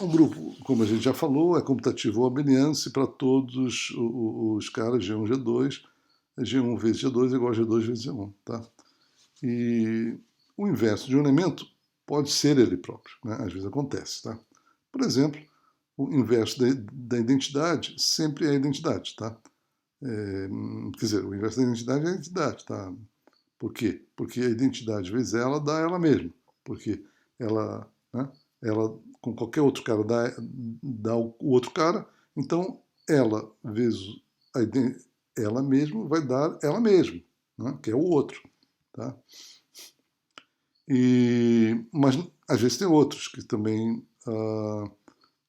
Um grupo, como a gente já falou, é comutativo ou abeliano se para todos os caras G1, G2, G1 vezes G2 é igual a G2 vezes G1. Tá? E o inverso de um elemento pode ser ele próprio, né? Às vezes acontece. Tá? Por exemplo, o inverso da identidade sempre é a identidade. Tá? Quer dizer, o inverso da identidade é a identidade. Tá? Por quê? Porque a identidade vezes ela dá ela mesma. Porque ela, né, ela com qualquer outro cara dá o outro cara, então ela vezes ela mesma vai dar ela mesma, né, que é o outro. Tá? Mas às vezes tem outros que também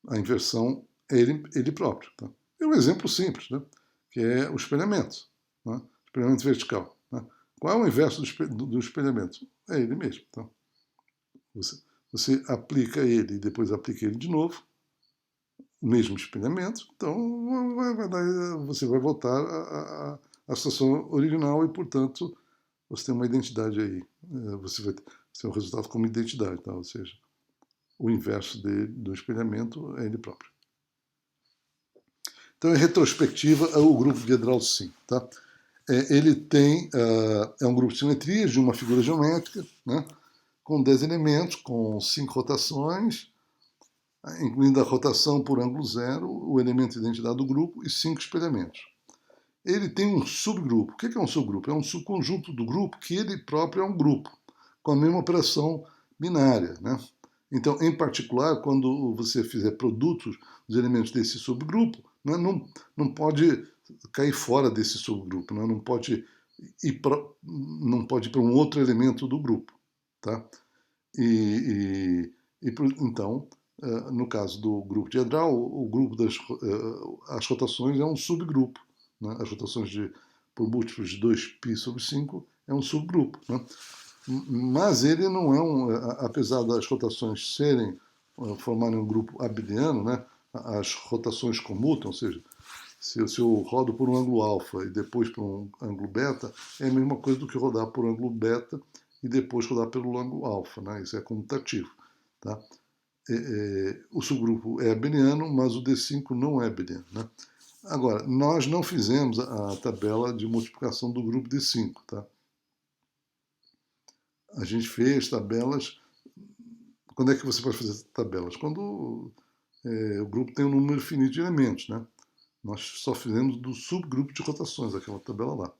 a inversão é ele próprio. Tá? É um exemplo simples, né, que é o espelhamento, né, espelhamento vertical. Né? Qual é o inverso do espelhamento? É ele mesmo. Tá? Você aplica ele e depois aplica ele de novo, o mesmo espelhamento, então você vai voltar à situação original e, portanto, você tem uma identidade aí. Você vai ter um resultado como identidade, tá? Ou seja, o inverso do espelhamento é ele próprio. Então, em retrospectiva, é o grupo de Edralcin. Tá? Ele tem, é um grupo de simetrias de uma figura geométrica, né? Com 10 elementos, com 5 rotações, incluindo a rotação por ângulo zero, o elemento de identidade do grupo e 5 espelhamentos. Ele tem um subgrupo. O que é um subgrupo? É um subconjunto do grupo que ele próprio é um grupo, com a mesma operação binária. Né? Então, em particular, quando você fizer produtos dos elementos desse subgrupo, né, não pode cair fora desse subgrupo, né? Não pode ir para um outro elemento do grupo. Tá? Então, no caso do grupo de Edral, o grupo as rotações é um subgrupo. Né? As rotações por múltiplos de 2π sobre 5 é um subgrupo. Né? Mas ele não é apesar das rotações formarem um grupo abeliano, né? As rotações comutam, ou seja, se eu rodo por um ângulo alfa e depois por um ângulo beta, é a mesma coisa do que rodar por um ângulo beta e depois rodar pelo ângulo alfa. Né? Isso é comutativo. Tá? O subgrupo é abeliano, mas o D5 não é abeliano. Né? Agora, nós não fizemos a tabela de multiplicação do grupo D5. Tá? A gente fez tabelas. Quando é que você pode fazer tabelas? Quando o grupo tem um número finito de elementos. Né? Nós só fizemos do subgrupo de rotações, aquela tabela lá.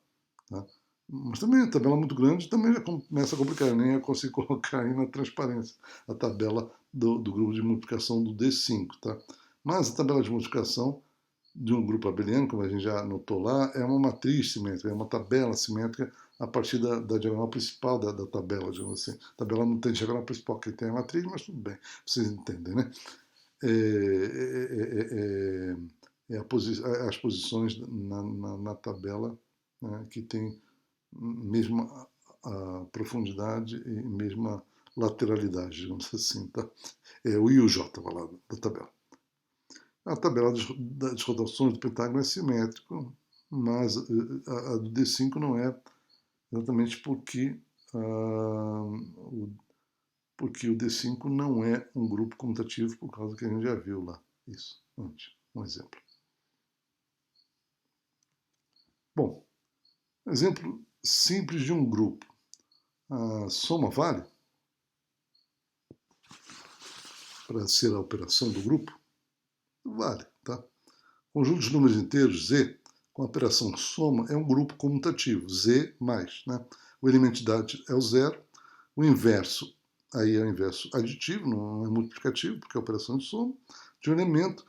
Tá? Mas também a tabela muito grande também já começa a complicar, nem eu consigo colocar aí na transparência a tabela do grupo de multiplicação do D5, tá? Mas a tabela de multiplicação de um grupo abeliano, como a gente já notou lá, é uma matriz simétrica, é uma tabela simétrica a partir da diagonal principal da tabela, digamos assim. A tabela não tem diagonal principal, que tem a matriz, mas tudo bem, vocês entendem, né? As posições na tabela, né, que tem mesma a profundidade e mesma lateralidade, digamos assim, tá? É o I e o J lá da tabela. A tabela das rotações do pentágono é simétrico, mas a do D5 não é, exatamente porque o D5 não é um grupo comutativo, por causa que a gente já viu lá isso antes. Um exemplo. Bom, exemplo simples de um grupo. A soma vale para ser a operação do grupo? Vale, tá? Conjunto de números inteiros, Z, com a operação soma, é um grupo comutativo, Z mais, né? O elemento de idade é o zero, o inverso, aí é o inverso aditivo, não é multiplicativo, porque é a operação de soma, de um elemento,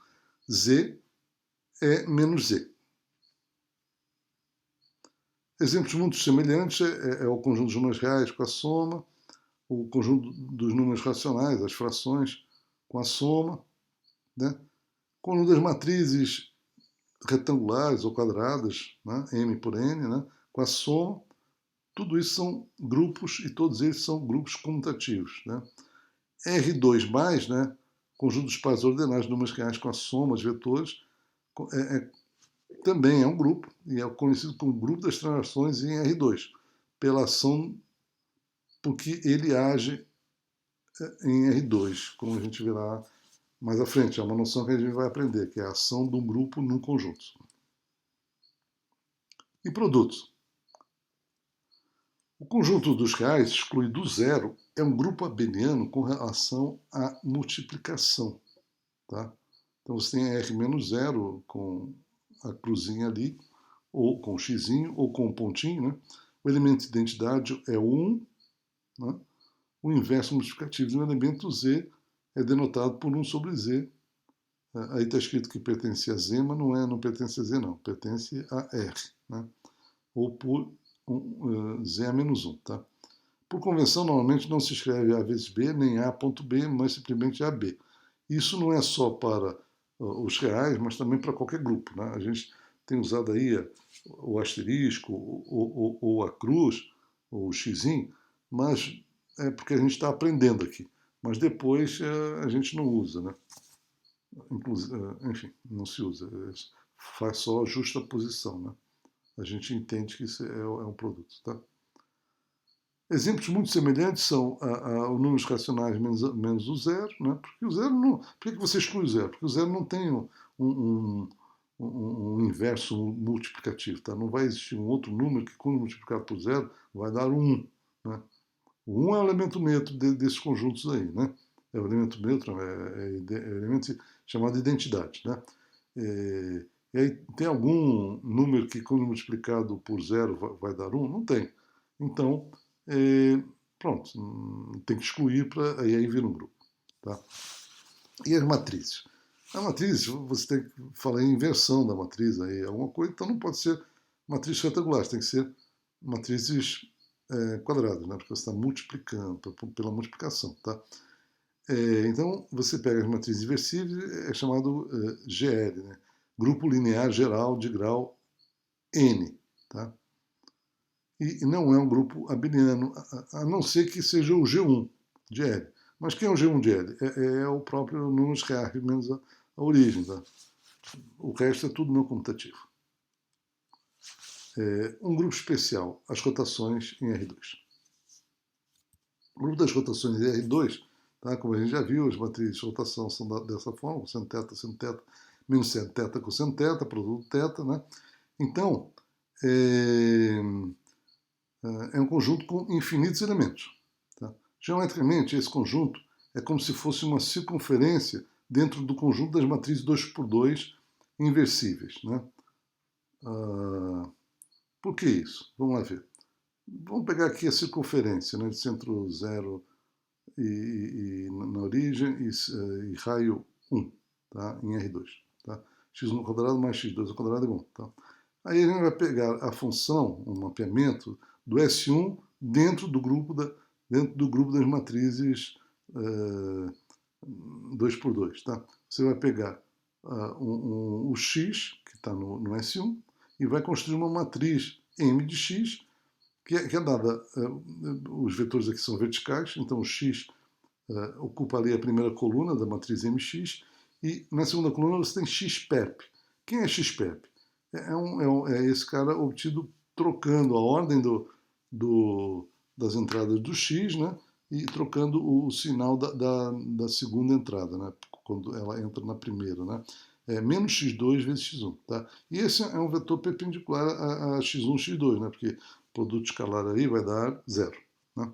Z é menos Z. Exemplos muito semelhantes é o conjunto dos números reais com a soma, o conjunto dos números racionais, as frações, com a soma, né? Conjunto das matrizes retangulares ou quadradas, né? M por N, né? Com a soma, tudo isso são grupos e todos eles são grupos comutativos, né? R2+, né? Conjunto dos pares ordenados de números reais com a soma de vetores, também é um grupo, e é conhecido como grupo das transações em R2, pela ação, porque ele age em R2, como a gente verá mais à frente. É uma noção que a gente vai aprender, que é a ação de um grupo num conjunto. E produtos. O conjunto dos reais, excluído zero, é um grupo abeliano com relação à multiplicação. Tá? Então você tem R menos zero com a cruzinha ali, ou com o xizinho, ou com o pontinho. Né? O elemento de identidade é 1. Né? O inverso multiplicativo de um elemento Z é denotado por 1 sobre Z. Aí está escrito que pertence a Z, mas não pertence a Z, não. Pertence a R. Né? Ou por Z a menos 1. Tá? Por convenção, normalmente não se escreve A vezes B, nem A.B, mas simplesmente AB. Isso não é só para os reais, mas também para qualquer grupo. Né? A gente tem usado aí o asterisco, ou a cruz, ou o xizinho, mas é porque a gente está aprendendo aqui. Mas depois a gente não usa, né? Enfim, não se usa. Faz só a justa posição, né? A gente entende que isso é um produto, tá? Exemplos muito semelhantes são os números racionais menos o zero, né? Porque o zero não. Por que você exclui o zero? Porque o zero não tem um inverso multiplicativo, tá? Não vai existir um outro número que, quando multiplicado por zero, vai dar 1. Né? O 1 é o elemento neutro desses conjuntos aí, né? É o elemento neutro, é o elemento chamado identidade, né? E aí tem algum número que, quando multiplicado por zero, vai dar 1? Não tem. Então, pronto, tem que excluir para aí vira um grupo. Tá? E as matrizes? A matriz, você tem que falar em inversão da matriz, aí alguma coisa, então não pode ser matriz retangular, tem que ser matrizes quadradas, né? Porque você está multiplicando, pela multiplicação. Tá? Então, você pega as matrizes inversíveis, é chamado GL, né? Grupo linear geral de grau N. Tá? E não é um grupo abeliano, a não ser que seja o G1 de L. Mas quem é o G1 de L? É o próprio número reais, menos a origem. Tá? O resto é tudo não comutativo. Um grupo especial, as rotações em R2. O grupo das rotações em R2, tá? Como a gente já viu, as matrizes de rotação são dessa forma, seno θ, menos seno θ com seno θ, produto θ. Né? Então, é um conjunto com infinitos elementos. Tá? Geometricamente, esse conjunto é como se fosse uma circunferência dentro do conjunto das matrizes 2x2 inversíveis. Né? Por que isso? Vamos lá ver. Vamos pegar aqui a circunferência, né, de centro zero e na origem e raio 1, tá, em R2. Tá? X1 ao quadrado mais x2 ao quadrado é igual. Tá? Aí a gente vai pegar a função, um mapeamento do S1 dentro do grupo das matrizes 2 por 2. Tá? Você vai pegar o x, que está no S1, e vai construir uma matriz M de x, que é dada, os vetores aqui são verticais, então o x ocupa ali a primeira coluna da matriz MX, e na segunda coluna você tem XPEP. Quem é XPEP? É esse cara obtido trocando a ordem das entradas do X, né? E trocando o sinal da segunda entrada, né? Quando ela entra na primeira, né? É menos x2 vezes x1. Tá? E esse é um vetor perpendicular a x1, x2, né? Porque o produto escalar aí vai dar zero. Né?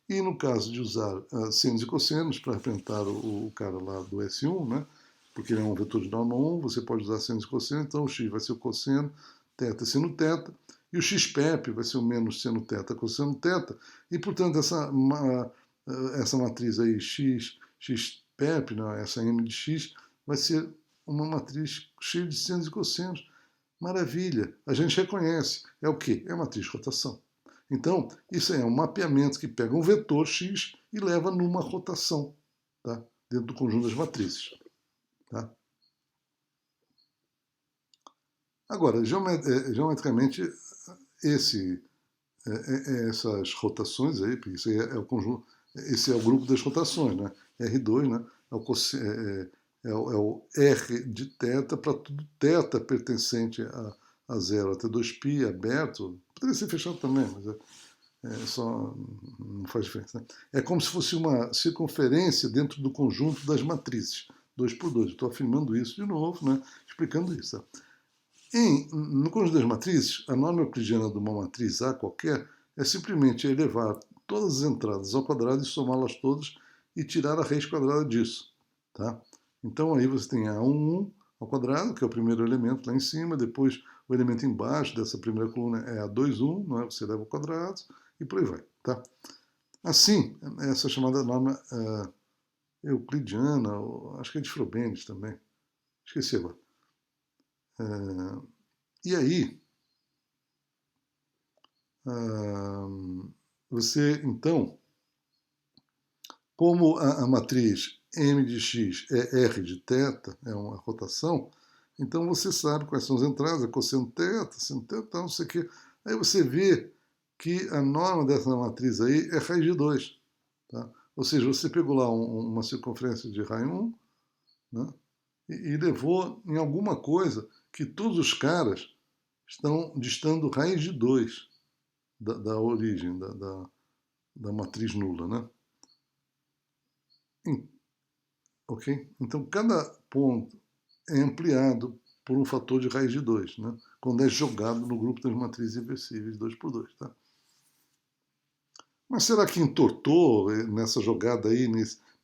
E no caso de usar senos e cossenos para representar o cara lá do S1, né? Porque ele é um vetor de norma 1, você pode usar senos e cossenos, então o x vai ser o cosseno, θ seno θ, e o xPep vai ser o menos seno θ cosseno θ, e portanto essa matriz aí xPep, né, essa m de x, vai ser uma matriz cheia de senos e cossenos. Maravilha, a gente reconhece. É o quê? É a matriz de rotação. Então, isso é um mapeamento que pega um vetor x e leva numa rotação, tá? Dentro do conjunto das matrizes. Tá? Agora, geometricamente, essas rotações aí, porque isso aí é o conjunto, esse é o grupo das rotações, né? R2, né? É o R de θ para tudo θ pertencente a zero até 2π aberto. Poderia ser fechado também, mas só não faz diferença. Né? É como se fosse uma circunferência dentro do conjunto das matrizes, 2 por 2. Estou afirmando isso de novo, né? Explicando isso. Tá? No conjunto das matrizes, a norma euclidiana de uma matriz A qualquer é simplesmente elevar todas as entradas ao quadrado e somá-las todas e tirar a raiz quadrada disso. Tá? Então aí você tem A11 ao quadrado, que é o primeiro elemento lá em cima, depois o elemento embaixo dessa primeira coluna é A21, não é? Você leva ao quadrado e por aí vai. Tá? Assim, essa chamada norma euclidiana, acho que é de Frobenius também, esqueci agora. E aí, você, então, como a matriz m de x é r de θ, é uma rotação, então você sabe quais são as entradas, é cosseno θ, seno θ, não sei o quê. Aí você vê que a norma dessa matriz aí é raiz de 2. Tá? Ou seja, você pegou lá uma circunferência de raio 1, né? E levou em alguma coisa que todos os caras estão distando raiz de 2 da origem, da matriz nula. Né? Ok? Então, cada ponto é ampliado por um fator de raiz de 2, né? Quando é jogado no grupo das matrizes inversíveis 2 por 2. Tá? Mas será que entortou nessa jogada aí,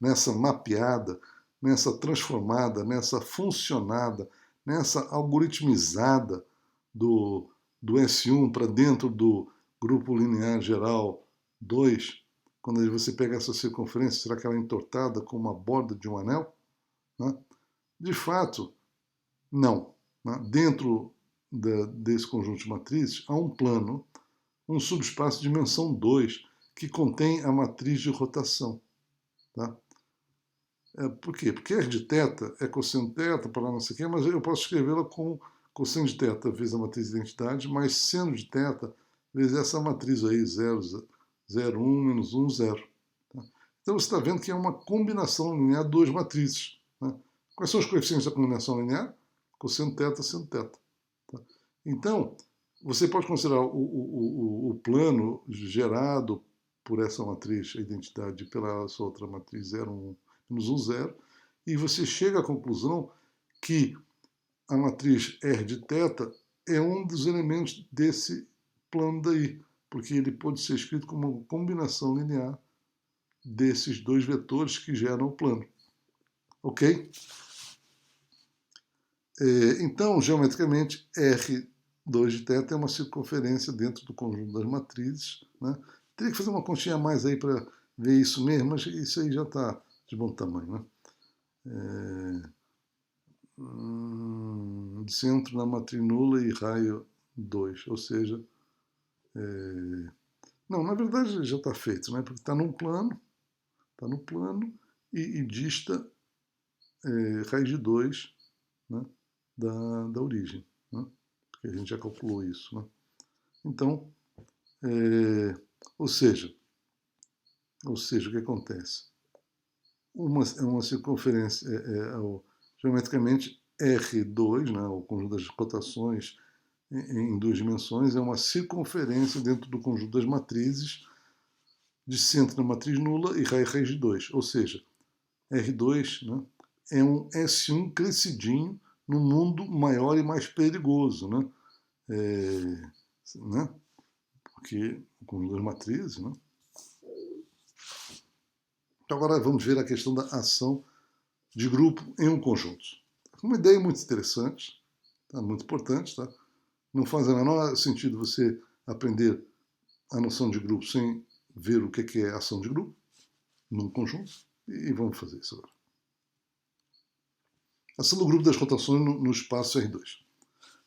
nessa mapeada, nessa transformada, nessa funcionada, nessa algoritmizada do S1 para dentro do grupo linear geral 2, quando você pega essa circunferência, será que ela é entortada com uma borda de um anel? Né? De fato, não. Né? Dentro desse conjunto de matrizes há um plano, um subespaço de dimensão 2, que contém a matriz de rotação. Tá? Por quê? Porque R de θ é cosseno θ, para não sei o quê, mas eu posso escrevê-la com cosseno de θ vezes a matriz de identidade, mais seno de θ vezes essa matriz aí, 0, 0, 1, menos 1, 0. Tá? Então você está vendo que é uma combinação linear de duas matrizes. Né? Quais são os coeficientes da combinação linear? Cosseno θ, seno θ. Tá? Então, você pode considerar o plano gerado por essa matriz, a identidade, pela essa outra matriz 0, 1, menos 1, 0, e você chega à conclusão que a matriz R de θ é um dos elementos desse plano daí, porque ele pode ser escrito como uma combinação linear desses dois vetores que geram o plano. Ok? Então, geometricamente, R 2 de θ é uma circunferência dentro do conjunto das matrizes, né? Teria que fazer uma continha a mais aí para ver isso mesmo, mas isso aí já está de bom tamanho, né? Centro na matriz nula e raio 2, ou seja, não, na verdade já está feito, né? Porque está no plano e dista raiz de 2, né? da origem, né? Porque a gente já calculou isso, né? Então, ou seja, o que acontece? Uma circunferência, geometricamente, R2, né, o conjunto das rotações em 2 dimensões, é uma circunferência dentro do conjunto das matrizes de centro na matriz nula e raiz de 2. Ou seja, R2, né, é um S1 crescidinho no mundo maior e mais perigoso, né? Né? Porque o conjunto das matrizes, né? Então agora vamos ver a questão da ação de grupo em um conjunto. Uma ideia muito interessante, tá? Muito importante, tá? Não faz o menor sentido você aprender a noção de grupo sem ver o que é ação de grupo num conjunto, e vamos fazer isso agora. Ação do grupo das rotações no espaço R2.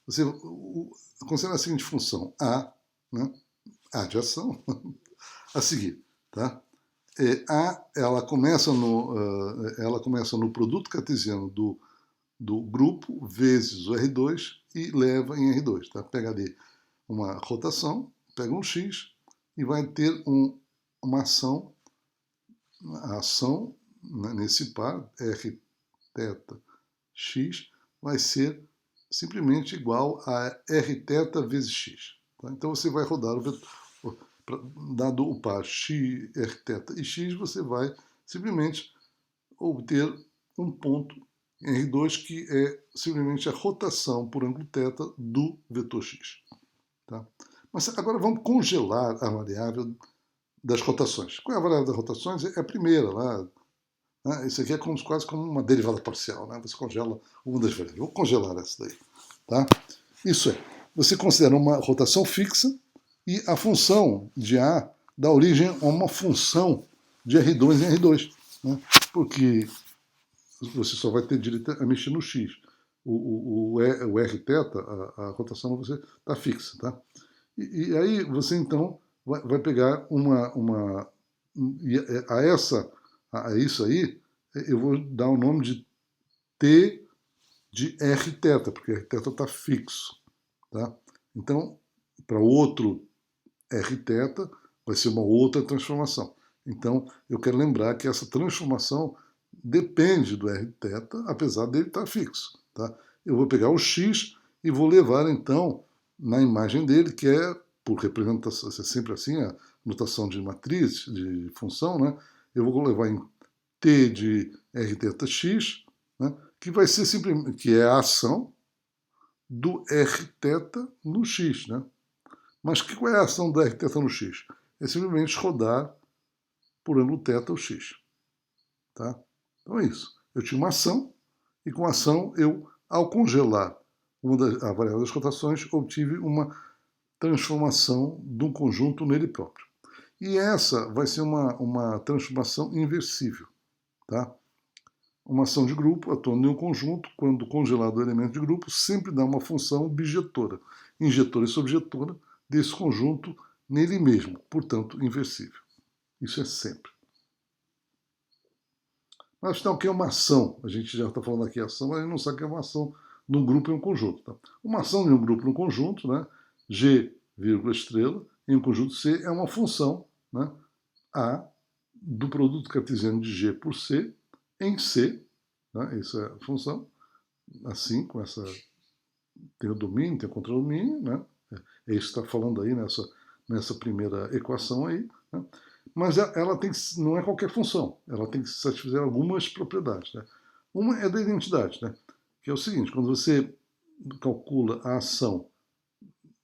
Você considera a seguinte função: A, né? A de ação, a seguir, tá? Ela começa no produto cartesiano do grupo vezes o R2 e leva em R2. Tá? Pega ali uma rotação, pega um X e vai ter uma ação, a ação, né, nesse par, R θ X, vai ser simplesmente igual a R θ vezes X. Tá? Então você vai rodar o vetor. Dado o par x, r θ e x, você vai simplesmente obter um ponto em R2 que é simplesmente a rotação por ângulo θ do vetor x. Tá? Mas agora vamos congelar a variável das rotações. Qual é a variável das rotações? É a primeira lá. Né? Isso aqui é quase como uma derivada parcial. Né? Você congela uma das variáveis. Vou congelar essa daí. Tá? Isso é, você considera uma rotação fixa e a função de A dá origem a uma função de R2 em R2. Né? Porque você só vai ter direito a mexer no X. O Rθ, a rotação você está fixa. Tá? E aí você então vai pegar a isso aí, eu vou dar o nome de T de Rθ, porque Rθ está fixo. Tá? Então, para outro Rθ vai ser uma outra transformação. Então, eu quero lembrar que essa transformação depende do Rθ, apesar dele estar fixo. Tá? Eu vou pegar o x e vou levar, então, na imagem dele, que é, por representação, é sempre assim, a notação de matriz, de função, né? Eu vou levar em t de Rθx, né? Que vai ser simplesmente, que é a ação do Rθ no x, né? Mas qual é a ação do Rθ no x? É simplesmente rodar por ângulo θ o x. Tá? Então é isso. Eu tinha uma ação, e com a ação eu, ao congelar a variável das rotações, obtive uma transformação de um conjunto nele próprio. E essa vai ser uma transformação inversível. Tá? Uma ação de grupo atuando em um conjunto, quando congelado o elemento de grupo, sempre dá uma função bijetora, injetora e subjetora desse conjunto nele mesmo, portanto, inversível. Isso é sempre. Mas então, o que é uma ação? A gente já está falando aqui ação, mas a gente não sabe o que é uma ação de um grupo em um conjunto. Tá? Uma ação de um grupo em um conjunto, né? G, vírgula, estrela, em um conjunto C, é uma função, né? A do produto cartesiano de G por C em C, né? Essa é a função, assim, com essa. Tem o domínio, tem o contradomínio, né? É isso que está falando aí nessa primeira equação aí. Né? Mas ela não é qualquer função, ela tem que satisfazer algumas propriedades. Né? Uma é da identidade, né? Que é o seguinte: quando você calcula a ação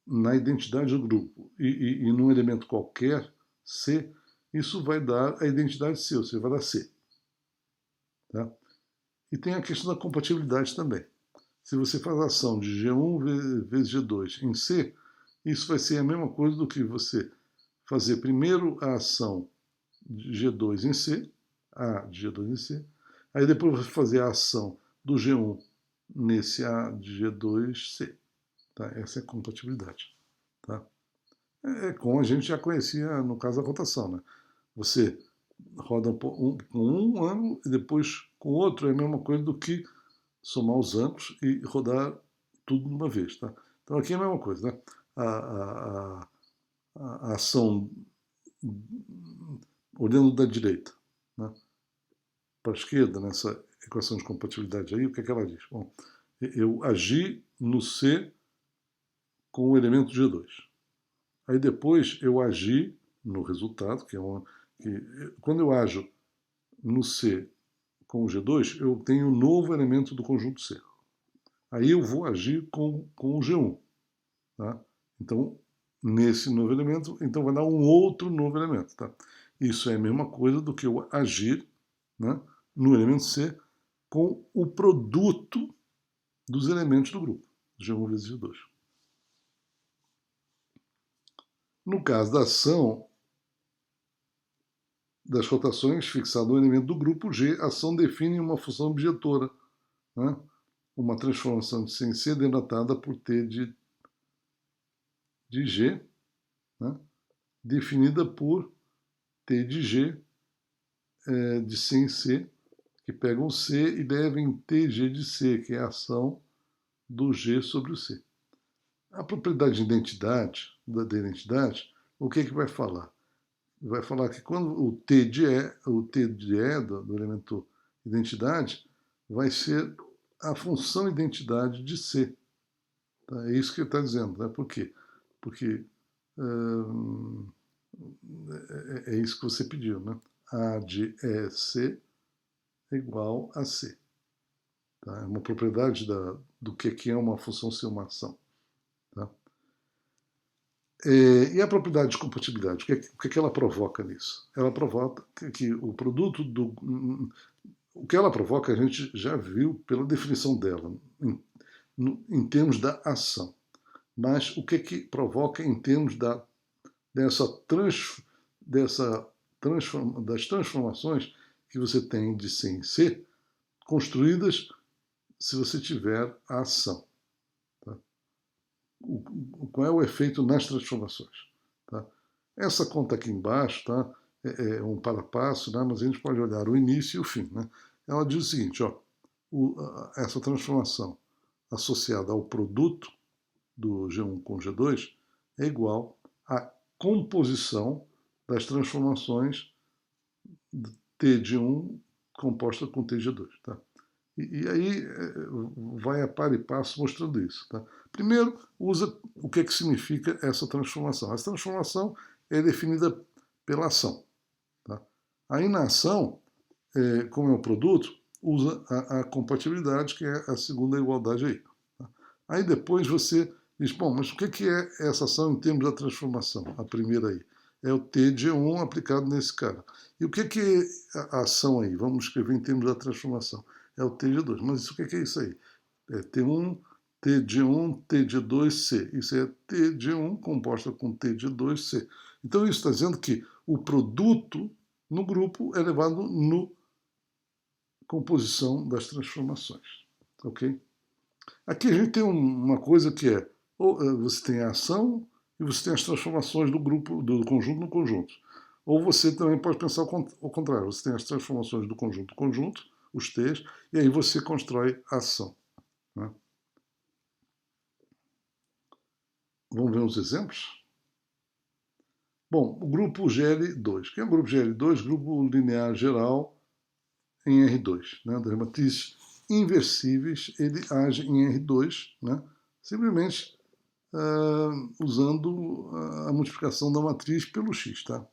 na identidade do grupo e num elemento qualquer, C, isso vai dar a identidade C, ou seja, vai dar C. Tá? E tem a questão da compatibilidade também. Se você faz a ação de G1 vezes G2 em C, isso vai ser a mesma coisa do que você fazer primeiro a ação de G2 em C, A de G2 em C, aí depois você fazer a ação do G1 nesse A de G2C. Tá? Essa é a compatibilidade. Tá? É como a gente já conhecia no caso da rotação. Né? Você roda com um ângulo e depois com outro, é a mesma coisa do que somar os ângulos e rodar tudo de uma vez. Tá? Então aqui é a mesma coisa. Né? A ação olhando da direita, né, para a esquerda, nessa equação de compatibilidade aí, o que é que ela diz? Bom, eu agi no C com o elemento G2. Aí depois eu agi no resultado, quando eu ajo no C com o G2, eu tenho um novo elemento do conjunto C. Aí eu vou agir com o G1. Tá? Então, nesse novo elemento, então vai dar um outro novo elemento. Tá? Isso é a mesma coisa do que eu agir, né, no elemento C com o produto dos elementos do grupo, G1 vezes G2. No caso da ação das rotações, fixado um elemento do grupo G, a ação define uma função objetora, né, uma transformação de C em C denotada por T de G, né, definida por T de G de C em C, que pegam o C e devem TG de C, que é a ação do G sobre o C. A propriedade de identidade, da identidade, o que vai falar? Vai falar que quando o T de E do elemento identidade vai ser a função identidade de C. Tá? É isso que ele está dizendo. Né? Por quê? Porque é isso que você pediu. Né? A de EC é igual a C. Tá? É uma propriedade do que é uma função ser uma ação. Tá? E a propriedade de compatibilidade, o que ela provoca nisso? Ela provoca que o produto do. O que ela provoca a gente já viu pela definição dela, em termos da ação. Mas o que provoca em termos das transformações que você tem de C em C, construídas se você tiver a ação. Tá? Qual é o efeito nas transformações? Tá? Essa conta aqui embaixo, tá, é um passo, né, mas a gente pode olhar o início e o fim. Né? Ela diz o seguinte, ó, essa transformação associada ao produto do G1 com G2 é igual à composição das transformações T de 1 composta com T de 2. Tá? E aí vai a par e passo mostrando isso. Tá? Primeiro, usa o que significa essa transformação. Essa transformação é definida pela ação. Tá? Aí na ação, como é um produto, usa a compatibilidade, que é a segunda igualdade aí. Tá? Aí depois você diz, bom, mas o que é essa ação em termos da transformação? A primeira aí. É o T de 1 aplicado nesse cara. E o que é a ação aí? Vamos escrever em termos da transformação. É o T de 2. Mas o que é isso aí? É T1, T de 1, T de 2, C. Isso é T de 1 composta com T de 2, C. Então isso está dizendo que o produto no grupo é levado no composição das transformações. Ok? Aqui a gente tem uma coisa que é, você tem a ação e você tem as transformações do grupo, do conjunto no conjunto. Ou você também pode pensar ao contrário, você tem as transformações do conjunto no conjunto, os T's, e aí você constrói a ação. Né? Vamos ver uns exemplos? Bom, o grupo GL2. O que é o grupo GL2? Grupo linear geral em R2. Né? Das matrizes inversíveis, ele age em R2, né? Simplesmente usando a multiplicação da matriz pelo x. Tá?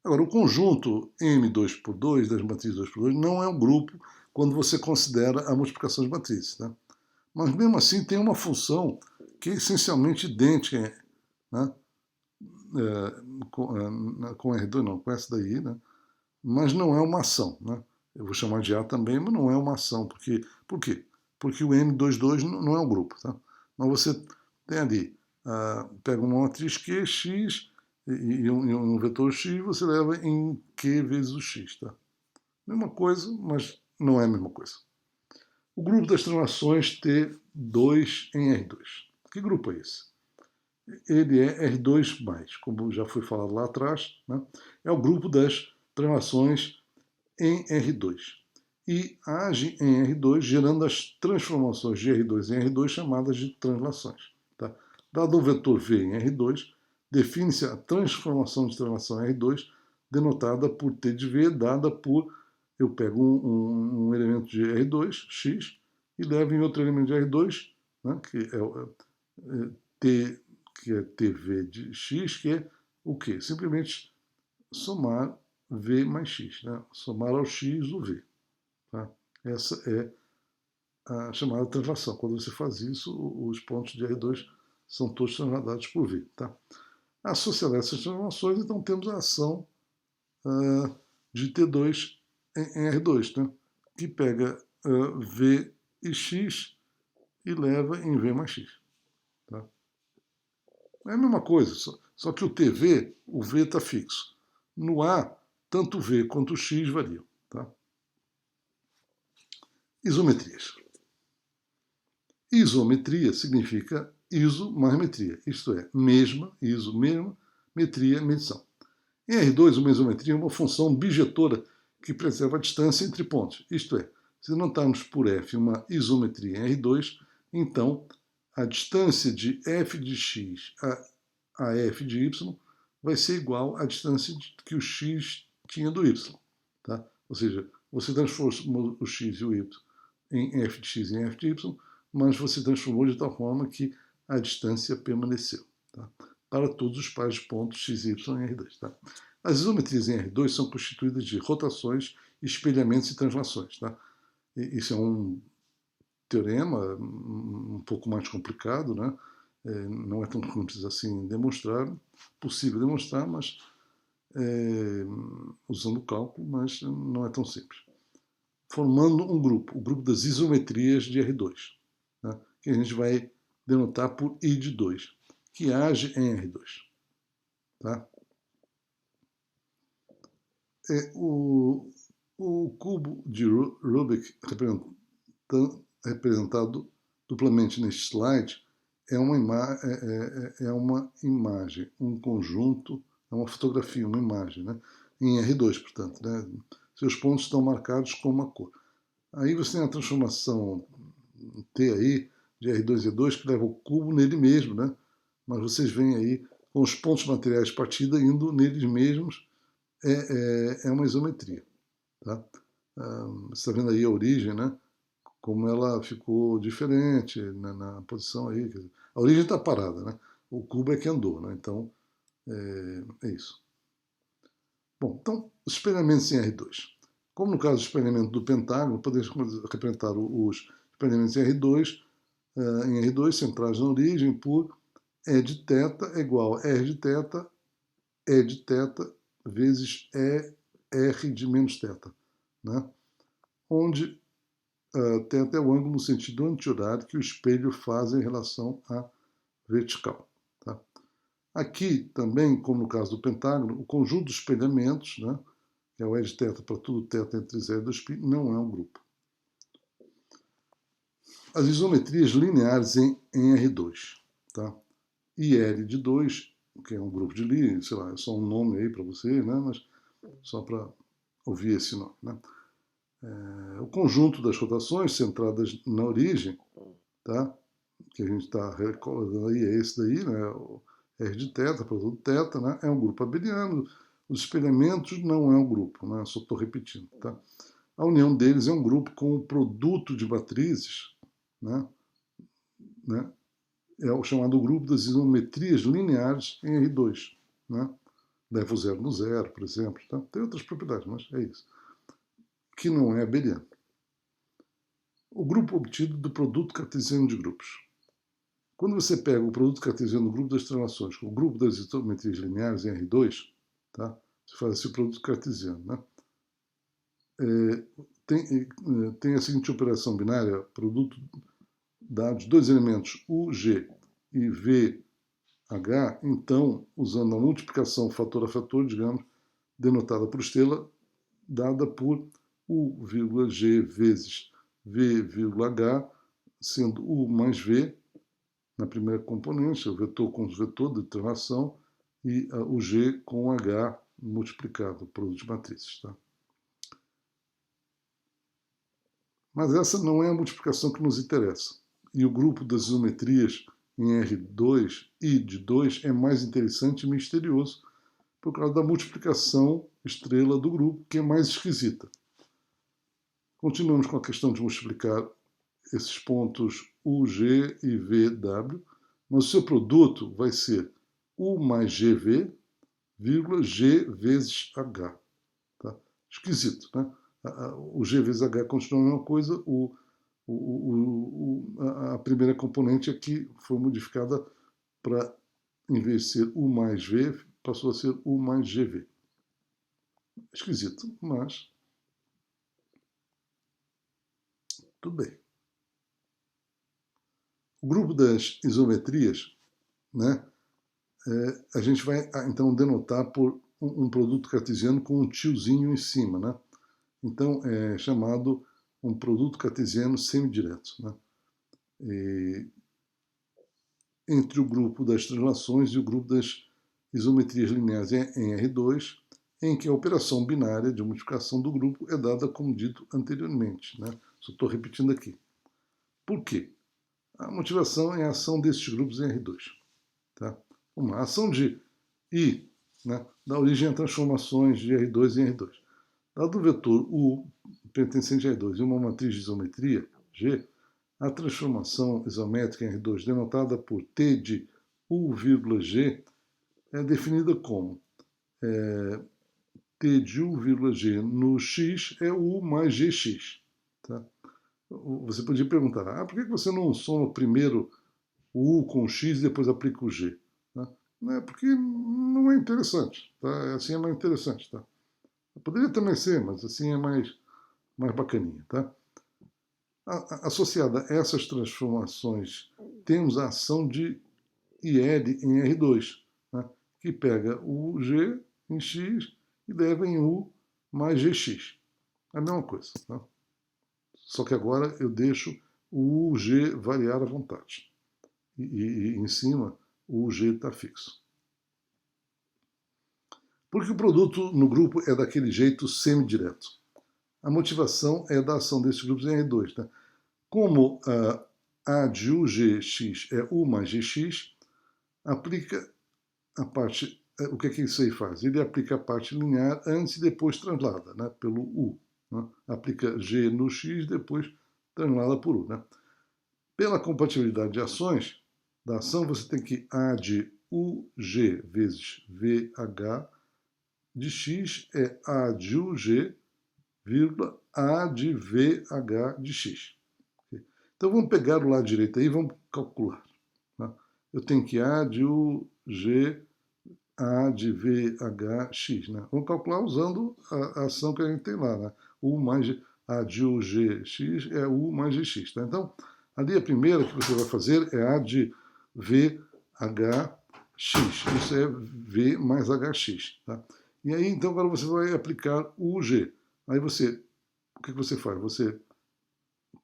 Agora, o conjunto M2 por 2, das matrizes 2 por 2, não é um grupo quando você considera a multiplicação de matrizes. Tá? Mas, mesmo assim, tem uma função que é essencialmente idêntica, né? Com R2, não, com essa daí, né? Mas não é uma ação. Né? Eu vou chamar de A também, mas não é uma ação. Por quê? porque o M22 não é um grupo. Tá? Mas você tem ali, pega uma matriz Q, X e um vetor X, você leva em Q vezes o X. Tá? Mesma coisa, mas não é a mesma coisa. O grupo das translações T2 em R2. Que grupo é esse? Ele é R2+, como já foi falado lá atrás, né? É o grupo das translações em R2. E age em R2, gerando as transformações de R2 em R2, chamadas de translações. Tá? Dado o vetor V em R2, define-se a transformação de translação em R2, denotada por T de V, dada por eu pego um elemento de R2, X, e levo em outro elemento de R2, né, que é T, que é TV de X, que é o quê? Simplesmente somar V mais X, né? Somar ao X o V. Tá? Essa é a chamada translação. Quando você faz isso, os pontos de R2 são todos transladados por V. Tá? Associada a essas transformações, então temos a ação de T2 em R2, né? Que pega V e X e leva em V mais X. Tá? É a mesma coisa, só que o TV, o V está fixo. No A, tanto o V quanto o X variam. Tá? Isometrias. Isometria significa iso mais metria, isto é, mesma, iso, mesma, metria, medição. Em R2, uma isometria é uma função bijetora que preserva a distância entre pontos. Isto é, se notarmos por F uma isometria em R2, então a distância de F de x a F de y vai ser igual à distância que o x tinha do y. Tá? Ou seja, você transformou o x e o y em F de x e em F de y, mas você transformou de tal forma que a distância permaneceu. Tá? Para todos os pares de pontos x e y em R2. Tá? As isometrias em R2 são constituídas de rotações, espelhamentos e translações. Tá? Isso é um teorema um pouco mais complicado, né? Não é tão simples assim demonstrar, possível demonstrar, mas usando o cálculo, mas não é tão simples. Formando um grupo, o grupo das isometrias de R2, né? Que a gente vai denotar por I de 2, que age em R2. Tá? O cubo de Rubik, representado duplamente neste slide, é uma imagem, um conjunto, é uma fotografia, uma imagem, né? Em R2, portanto. Né? Seus pontos estão marcados com uma cor. Aí você tem a transformação T aí, de R2 e E2, que leva o cubo nele mesmo, né? Mas vocês veem aí com os pontos materiais de partida indo neles mesmos, é uma isometria. Tá? Você está vendo aí a origem, né? Como ela ficou diferente na posição aí. A origem está parada, né? O cubo é que andou, né? Então, é isso. Bom, então, os espelhamentos em R2. Como no caso do espelhamento do pentágono, podemos representar os espelhamentos em R2 centrados na origem por E de θ é igual a R de θ, E de θ vezes R de menos θ, né? Onde θ é o ângulo no sentido anti-horário que o espelho faz em relação à vertical. Tá? Aqui também, como no caso do pentágono, o conjunto de espelhamentos, né, que é o E de θ para tudo θ entre 0 e 2π, não é um grupo. As isometrias lineares em R2. Tá? IL de 2, que é um grupo de Lie, sei lá, é só um nome aí para você, né, mas só para ouvir esse nome. Né? O conjunto das rotações centradas na origem, tá? Que a gente está recordando aí, é esse daí, né? O R de θ, produto θ, né? É um grupo abeliano. Os espelhamentos não é um grupo, né? Só estou repetindo. Tá? A união deles é um grupo com o produto de matrizes, né? É o chamado grupo das isometrias lineares em R2. Né? Leva o zero no zero, por exemplo. Tá? Tem outras propriedades, mas é isso. Que não é abeliano. O grupo obtido do produto cartesiano de grupos. Quando você pega o produto cartesiano do grupo das translações com o grupo das isometrias lineares em R2, tá? Você faz esse produto cartesiano. Né? tem a seguinte operação binária, produto dados dois elementos, U, G e V, H, então, usando a multiplicação fator a fator, digamos, denotada por estrela, dada por U, G vezes V, H, sendo U mais V na primeira componente, o vetor com o vetor de translação, e o G com o H multiplicado, produto de matrizes. Tá? Mas essa não é a multiplicação que nos interessa. E o grupo das isometrias em R2 e de 2 é mais interessante e misterioso por causa da multiplicação estrela do grupo, que é mais esquisita. Continuamos com a questão de multiplicar esses pontos UG e VW, mas o seu produto vai ser U mais GV, vírgula, G vezes H. Tá? Esquisito, né? O G vezes H continua a mesma coisa, a primeira componente aqui foi modificada para, em vez de ser U mais V, passou a ser U mais GV. Esquisito, mas tudo bem. O grupo das isometrias, né, a gente vai então denotar por um produto cartesiano com um tiozinho em cima, né? Então é chamado um produto cartesiano semidireto, né? Entre o grupo das translações e o grupo das isometrias lineares em R2, em que a operação binária de multiplicação do grupo é dada como dito anteriormente, né? Só estou repetindo aqui. Por quê? A motivação é a ação desses grupos em R2. Tá? Uma ação de I, né, dá origem a transformações de R2 em R2. Dado o vetor U pertencente a R2 e uma matriz de isometria, G, a transformação isométrica em R2, denotada por T de U, G, é definida como T de U, G no X é U mais GX. Tá? Você podia perguntar, por que você não soma primeiro o U com o X e depois aplica o G? Tá? Não é porque não é interessante. Tá? Assim é mais interessante. Tá? Poderia também ser, mas assim é mais bacaninha. Tá? Associada a essas transformações, temos a ação de IL em R2, né? Que pega o G em X e leva em U mais GX. É a mesma coisa. Tá? Só que agora eu deixo o G variar à vontade. E em cima o G está fixo. Porque o produto no grupo é daquele jeito semidireto. A motivação é da ação desses grupos em R2. Tá? Como A de UGX é U mais GX, aplica a parte. O que isso aí faz? Ele aplica a parte linear antes e depois translada, né, pelo U. Né? Aplica G no X, depois translada por U. Né? Pela compatibilidade de ações da ação, você tem que A de UG vezes VH de X é A de UG, vírgula, A de VH de X. Então vamos pegar o lado direito aí e vamos calcular. Tá? Eu tenho que A de UG, A de VHX. Né? Vamos calcular usando a ação que a gente tem lá. Né? U mais A de UGX é U mais GX. Tá? Então, ali a primeira que você vai fazer é A de VHX. Isso é V mais HX. Tá? E aí, então, agora você vai aplicar o G. Aí o que você faz? Você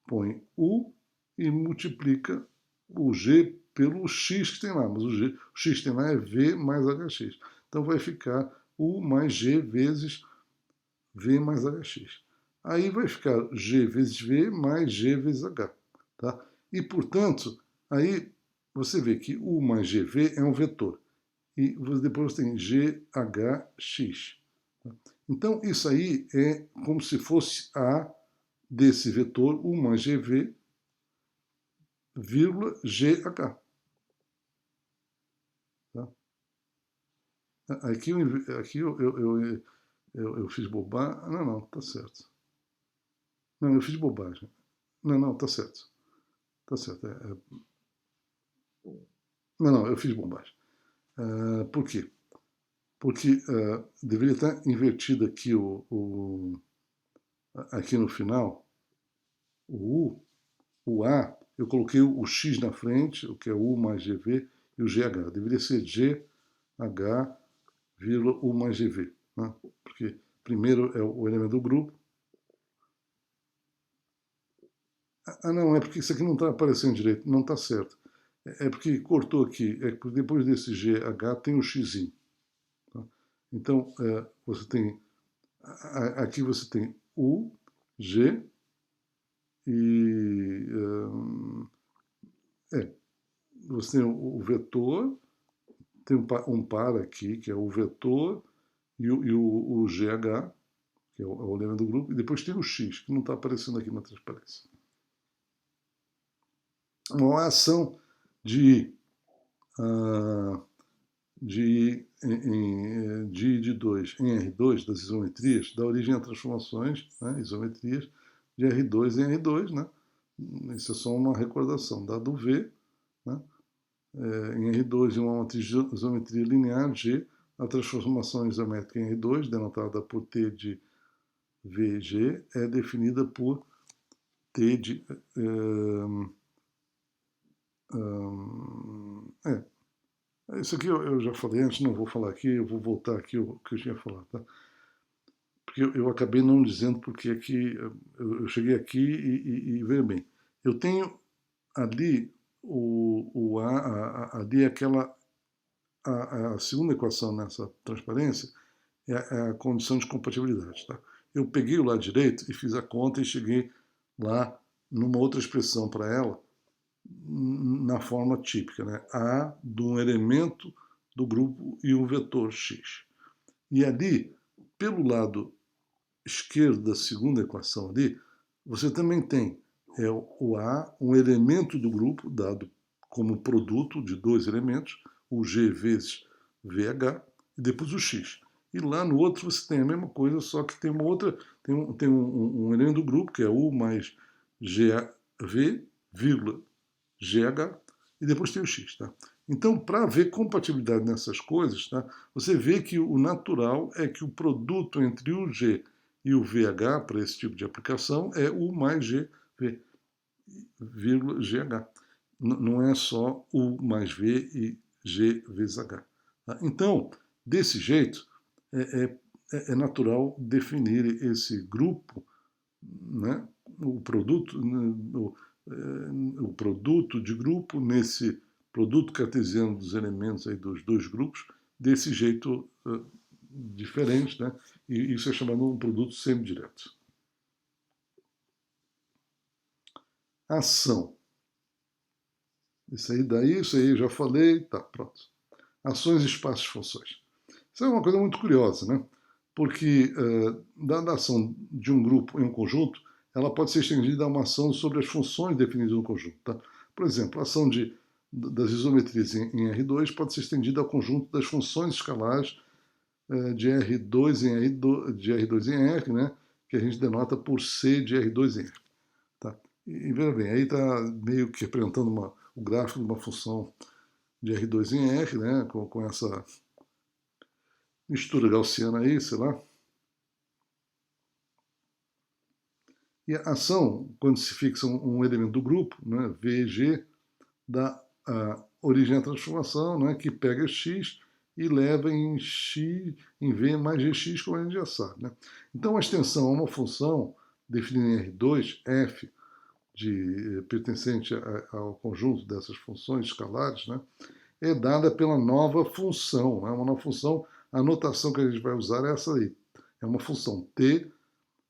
põe U e multiplica o G pelo X que tem lá, mas o X que tem lá é V mais HX. Então vai ficar U mais G vezes V mais HX. Aí vai ficar G vezes V mais G vezes H. Tá? E, portanto, aí você vê que U mais GV é um vetor. E depois você tem GHX. Tá? Então, isso aí é como se fosse A desse vetor U mais GV, vírgula GH. Tá? Aqui eu fiz bobagem. Não, tá certo. Não, eu fiz bobagem. Não, tá certo. Tá certo. Não, eu fiz bobagem. Por quê? Porque deveria estar invertido aqui aqui no final, o U, o A, eu coloquei o X na frente, o que é U mais GV, e o GH. Deveria ser GH, vírgula, U mais GV. Né? Porque primeiro é o elemento do grupo. Ah, não, é porque isso aqui não está aparecendo direito, não está certo. É porque cortou aqui, é que depois desse GH tem o X. Tá? Então, você tem, aqui você tem U, G e você tem o vetor, tem um par aqui, que é o vetor, o GH, que é o elemento do grupo, e depois tem o X, que não está aparecendo aqui na transparência. Uma ação de de 2 em R2 das isometrias dá origem a transformações, né, isometrias, de R2 em R2. Né? Isso é só uma recordação. Dado V, né, em R2 em uma matriz de isometria linear G, a transformação isométrica em R2, denotada por T de VG, é definida por T de... isso aqui eu já falei antes, não vou falar aqui, eu vou voltar aqui o que eu tinha falado. Tá? Porque eu acabei não dizendo porque aqui, eu cheguei aqui e veja bem, eu tenho ali ali aquela, a segunda equação nessa transparência é a condição de compatibilidade. Tá? Eu peguei o lado direito e fiz a conta e cheguei lá numa outra expressão para ela, na forma típica, né? A de um elemento do grupo e um vetor x. E ali, pelo lado esquerdo da segunda equação ali, você também tem o A, um elemento do grupo, dado como produto de dois elementos, o G vezes VH, e depois o X. E lá no outro você tem a mesma coisa, só que tem uma outra, tem um elemento do grupo, que é U mais GV, vírgula, GH, e depois tem o X. Tá? Então, para ver compatibilidade nessas coisas, tá? Você vê que o natural é que o produto entre o G e o VH, para esse tipo de aplicação, é U mais GV, vírgula, GH. Não é só U mais V e G vezes H. Tá? Então, desse jeito, é natural definir esse grupo, né? O produto, o produto de grupo nesse produto cartesiano dos elementos aí dos dois grupos, desse jeito diferente, né? E isso é chamado um produto semidireto. Ação. Isso aí eu já falei, tá, pronto. Ações, espaços, funções. Isso é uma coisa muito curiosa, né? Porque dada a ação de um grupo em um conjunto, ela pode ser estendida a uma ação sobre as funções definidas no conjunto. Tá? Por exemplo, a ação das isometrias em R2 pode ser estendida ao conjunto das funções escalares de R2 em R, né? Que a gente denota por C de R2 em R. Tá? E veja bem, aí está meio que representando o gráfico de uma função de R2 em R, né? Com essa mistura gaussiana aí, sei lá. E a ação, quando se fixa um elemento do grupo, né, VG, dá origem à transformação, né, que pega x e leva em x, em V mais Gx, como a gente já sabe. Né? Então, a extensão a uma função definida em R2, f, pertencente ao conjunto dessas funções escalares, né, é dada pela nova função. Uma nova função, a notação que a gente vai usar é essa aí. É uma função T,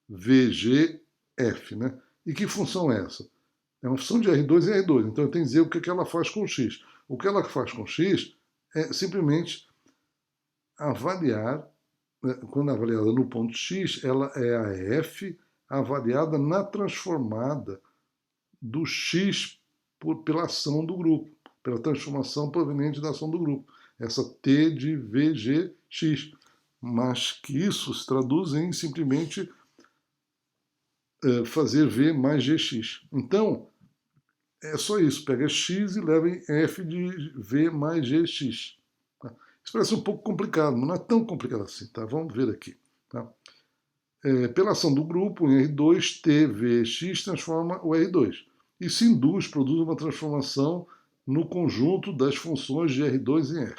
VG, F. Né? E que função é essa? É uma função de R2 em R2. Então eu tenho que dizer o que ela faz com x. O que ela faz com x é simplesmente avaliar, quando avaliada no ponto x, ela é a f avaliada na transformada do x pela ação do grupo, pela transformação proveniente da ação do grupo. Essa T de VGX. Mas que isso se traduz em simplesmente fazer V mais GX. Então, é só isso. Pega X e leva em F de V mais GX. Tá? Isso parece um pouco complicado, mas não é tão complicado assim. Tá? Vamos ver aqui. Tá? Pela ação do grupo, em R2, TVX transforma o R2. Isso induz, produz uma transformação no conjunto das funções de R2 em R.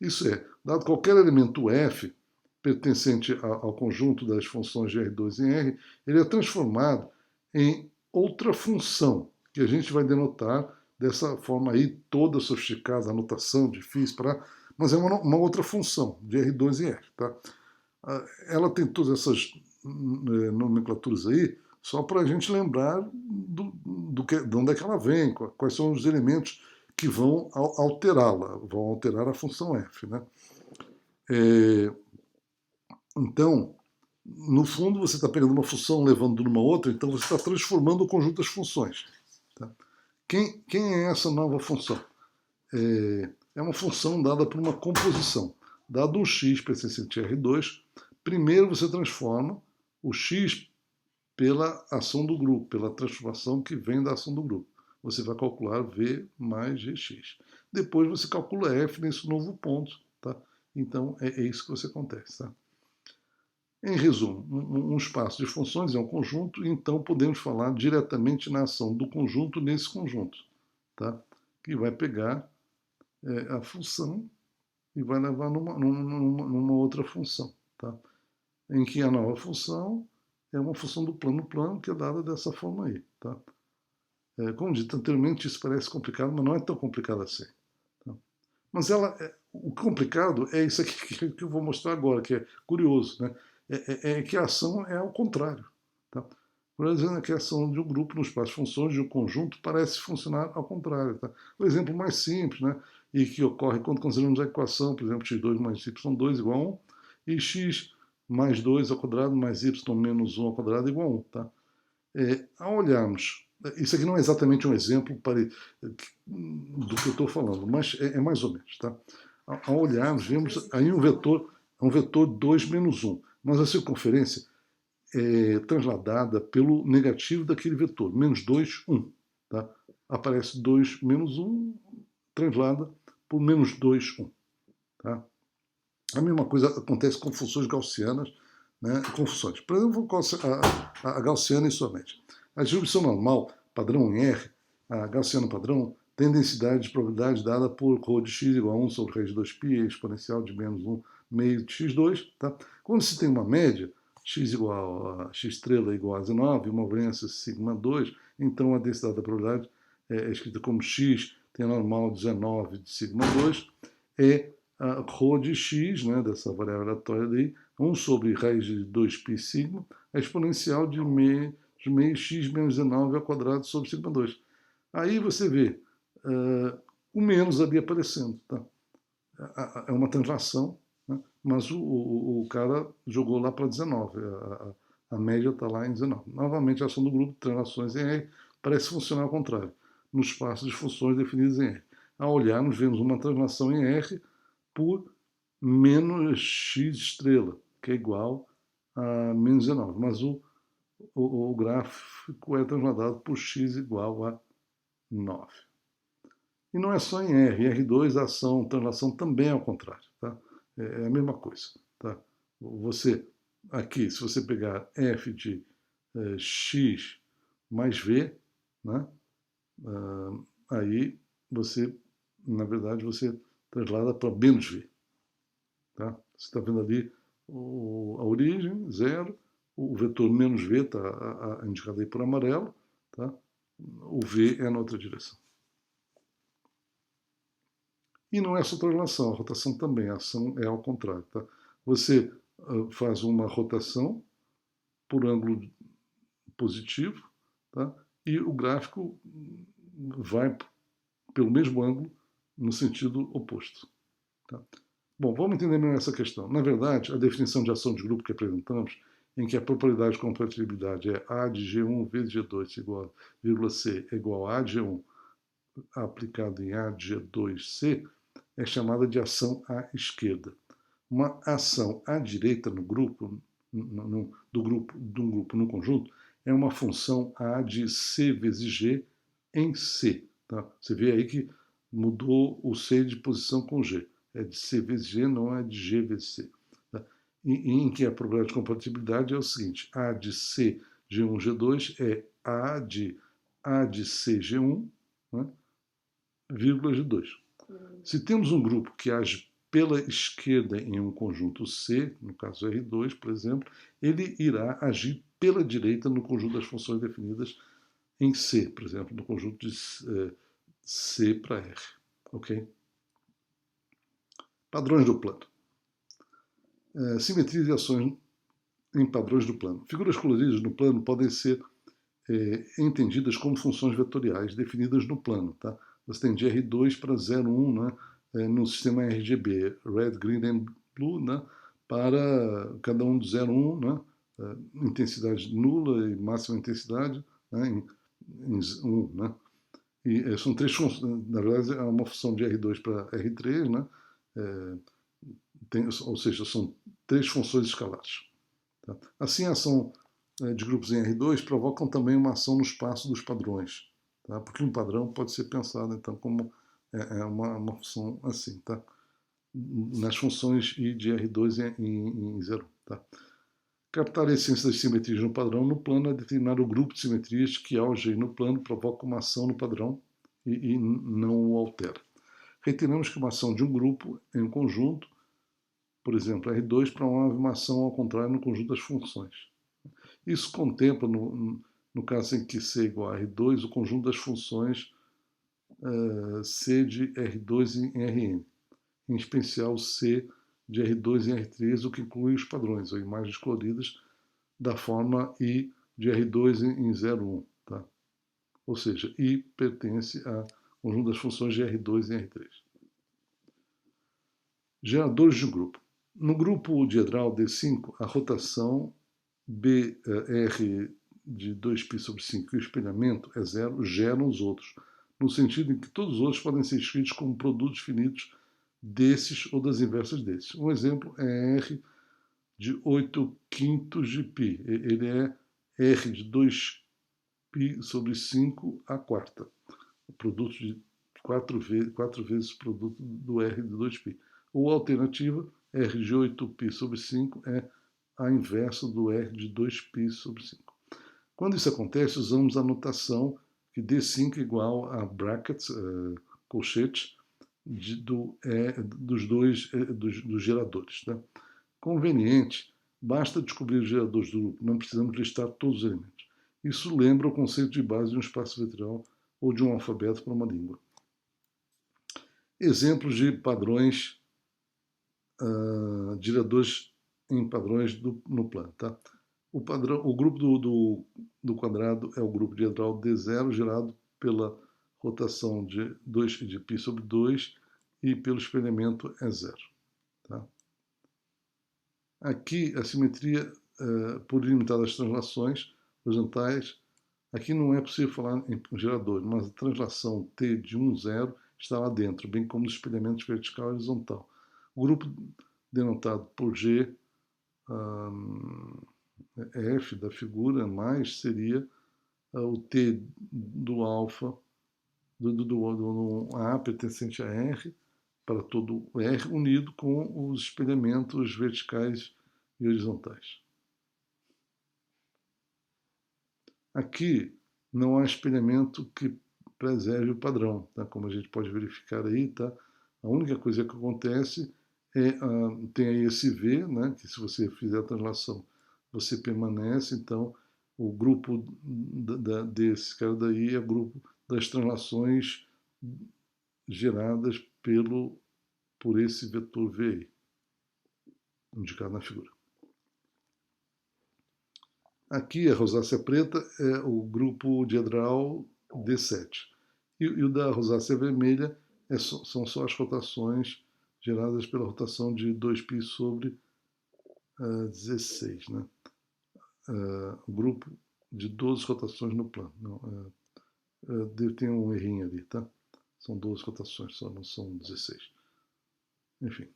Isso é, dado qualquer elemento F pertencente ao conjunto das funções de R2 em R, ele é transformado em outra função, que a gente vai denotar dessa forma aí, toda sofisticada, anotação difícil, mas é uma outra função de R2 em R. Tá? Ela tem todas essas nomenclaturas aí, só para a gente lembrar de onde é que ela vem, quais são os elementos que vão alterá-la, vão alterar a função f. Né? Então, no fundo, você está pegando uma função, levando numa outra, então você está transformando o conjunto das funções. Tá? Quem é essa nova função? É uma função dada por uma composição. Dado um x pertencente a R2, primeiro você transforma o x pela ação do grupo, pela transformação que vem da ação do grupo. Você vai calcular V mais Gx. Depois você calcula F nesse novo ponto. Tá? Então é isso que você acontece. Tá? Em resumo, um espaço de funções é um conjunto, então podemos falar diretamente na ação do conjunto nesse conjunto. Tá? Que vai pegar a função e vai levar numa outra função. Tá? Em que a nova função é uma função do plano que é dada dessa forma aí. Tá? Como dito anteriormente, isso parece complicado, mas não é tão complicado assim. Tá? Mas o complicado é isso aqui que eu vou mostrar agora, que é curioso. Né? É que a ação é ao contrário. Tá? Por exemplo, que a ação de um grupo no espaço de funções de um conjunto parece funcionar ao contrário. Tá? O exemplo mais simples, né? E que ocorre quando consideramos a equação, por exemplo, x2 mais y2 igual a 1, e x mais 2 ao quadrado mais y menos 1 ao quadrado igual a 1. Tá? Ao olharmos, isso aqui não é exatamente um exemplo do que eu estou falando, mas é mais ou menos. Tá? Ao olharmos, vemos aí um vetor 2 menos 1, mas a circunferência é transladada pelo negativo daquele vetor, menos 2, 1. Tá? Aparece 2 menos 1, translada por menos 2, 1. Tá? A mesma coisa acontece com funções gaussianas, né, com funções. Por exemplo, a gaussiana em sua mente. A distribuição normal, padrão em R, a gaussiana padrão, tem densidade de probabilidade dada por ρ de x igual a 1 sobre raiz de 2π, exponencial de menos 1 meio de x2. Tá? Quando se tem uma média, x igual a x estrela igual a 19, uma variância sigma 2, então a densidade da probabilidade é escrita como x tem a normal 19 de sigma 2, é a ρ de x, né, dessa variável aleatória daí, 1 sobre raiz de 2π sigma, a exponencial de meio x menos 19 ao quadrado sobre sigma 2. Aí você vê o menos ali aparecendo. Tá? É uma translação, né, mas o cara jogou lá para 19. A média está lá em 19. Novamente, a ação do grupo de translações em R parece funcionar ao contrário, no espaço de funções definidas em R. Ao olharmos, vemos uma translação em R por menos x estrela, que é igual a menos 19. Mas o gráfico é transladado por x igual a 9. E não é só em R. Em R2 a ação, translação também é ao contrário. Tá? É a mesma coisa. Tá? Você, aqui, se você pegar f de x mais v, né? Aí você, na verdade, você translada para menos v. Tá? Você está vendo ali a origem, 0, o vetor menos v está indicado aí por amarelo, tá? O v é na outra direção. E não é só translação, a rotação também, a ação é ao contrário. Tá? Você faz uma rotação por ângulo positivo, tá? E o gráfico vai pelo mesmo ângulo no sentido oposto. Tá? Bom, vamos entender melhor essa questão. Na verdade, a definição de ação de grupo que apresentamos, em que a propriedade de compatibilidade é A de G1 vezes G2 igual a vírgula C igual a de G1 aplicado em A de G2C, é chamada de ação à esquerda. Uma ação à direita no grupo, de um grupo no conjunto, é uma função A de C vezes G em C. Tá? Você vê aí que mudou o C de posição com G. É de C vezes G, não é de G vezes C. Tá? em que a probabilidade de compatibilidade é o seguinte: A de C G1 G2 é A de C G1, né, vírgula G2. Se temos um grupo que age pela esquerda em um conjunto C, no caso R2, por exemplo, ele irá agir pela direita no conjunto das funções definidas em C, por exemplo, no conjunto de C para R. Ok? Padrões do plano. Simetrias e ações em padrões do plano. Figuras coloridas no plano podem ser entendidas como funções vetoriais definidas no plano. Tá? Você tem de R2 para 0, 1, né? No sistema RGB, Red, Green and Blue, né? Para cada um do 0, 1, né? Intensidade nula e máxima intensidade, né? em 1. Né? E são três funções, na verdade é uma função de R2 para R3, né? Ou seja, são três funções escalares. Tá? Assim, a ação de grupos em R2 provocam também uma ação no espaço dos padrões, tá? Porque um padrão pode ser pensado então como uma função assim, tá? Nas funções I de R2 em 0. Tá? Captar a essência das simetrias no padrão no plano é determinar o grupo de simetrias que, ao agir no plano, provoca uma ação no padrão e não o altera. Retiramos que uma ação de um grupo em um conjunto, por exemplo, R2, promove uma ação ao contrário no conjunto das funções. Isso contempla, no caso em que C é igual a R2, o conjunto das funções C de R2 em Rn, em especial C de R2 em R3, o que inclui os padrões, ou imagens coloridas, da forma I de R2 em 0, 1. Tá? Ou seja, I pertence ao conjunto das funções de R2 em R3. Geradores de um grupo. No grupo diedral D5, a rotação BR de 2π sobre 5 e o espelhamento é 0, geram os outros, no sentido em que todos os outros podem ser escritos como produtos finitos desses ou das inversas desses. Um exemplo é R de 8/5 de π. Ele é R de 2π sobre 5 a quarta. O produto de 4 vezes o produto do R de 2π. Ou a alternativa, R de 8π sobre 5 é a inversa do R de 2π sobre 5. Quando isso acontece, usamos a notação que D5 é igual a brackets, colchetes, dos geradores. Tá? Conveniente, basta descobrir os geradores do grupo, não precisamos listar todos os elementos. Isso lembra o conceito de base de um espaço vetorial ou de um alfabeto para uma língua. Exemplos de padrões, geradores em padrões no plano. Tá? O grupo do quadrado é o grupo diedral D0, gerado pela rotação de 2 de π sobre 2 e pelo espelhamento é 0. Tá? Aqui, a simetria por ilimitadas translações horizontais, aqui não é possível falar em geradores, mas a translação T de 1, 0 está lá dentro, bem como os espelhamentos vertical e horizontal. O grupo denotado por G, F da figura, mais seria o T do alfa, do A pertencente a R, para todo o R, unido com os espelhamentos verticais e horizontais. Aqui não há espelhamento que preserve o padrão, tá? Como a gente pode verificar aí, tá? A única coisa que acontece tem aí esse V, né? Que se você fizer a translação, você permanece, então o grupo desse cara daí é o grupo das translações geradas por esse vetor V indicado na figura. Aqui a rosácea preta é o grupo diedral D7. E o da rosácea vermelha são só as rotações geradas pela rotação de 2π sobre 16. Né? O grupo de 12 rotações no plano. Tem um errinho ali, tá? São 12 rotações só, não são 16. Enfim.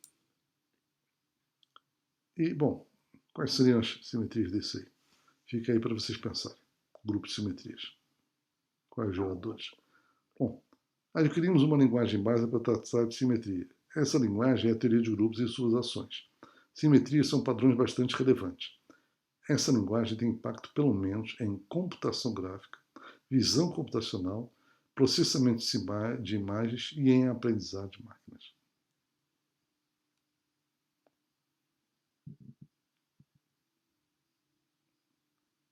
E, bom, quais seriam as simetrias desse aí? Fica aí para vocês pensarem. Grupo de simetrias. Quais geradores? Bom, adquirimos uma linguagem básica para tratar de simetria. Essa linguagem é a teoria de grupos e suas ações. Simetrias são padrões bastante relevantes. Essa linguagem tem impacto, pelo menos, em computação gráfica, visão computacional, processamento de imagens e em aprendizado de máquinas.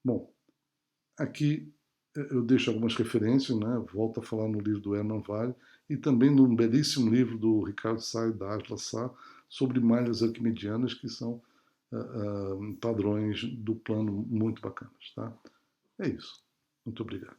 Bom, aqui eu deixo algumas referências, né? Volto a falar no livro do Herman Wille e também num belíssimo livro do Ricardo Say, da Atlas Sá, sobre malhas arquimedianas, que são padrões do plano muito bacanas. Tá? É isso. Muito obrigado.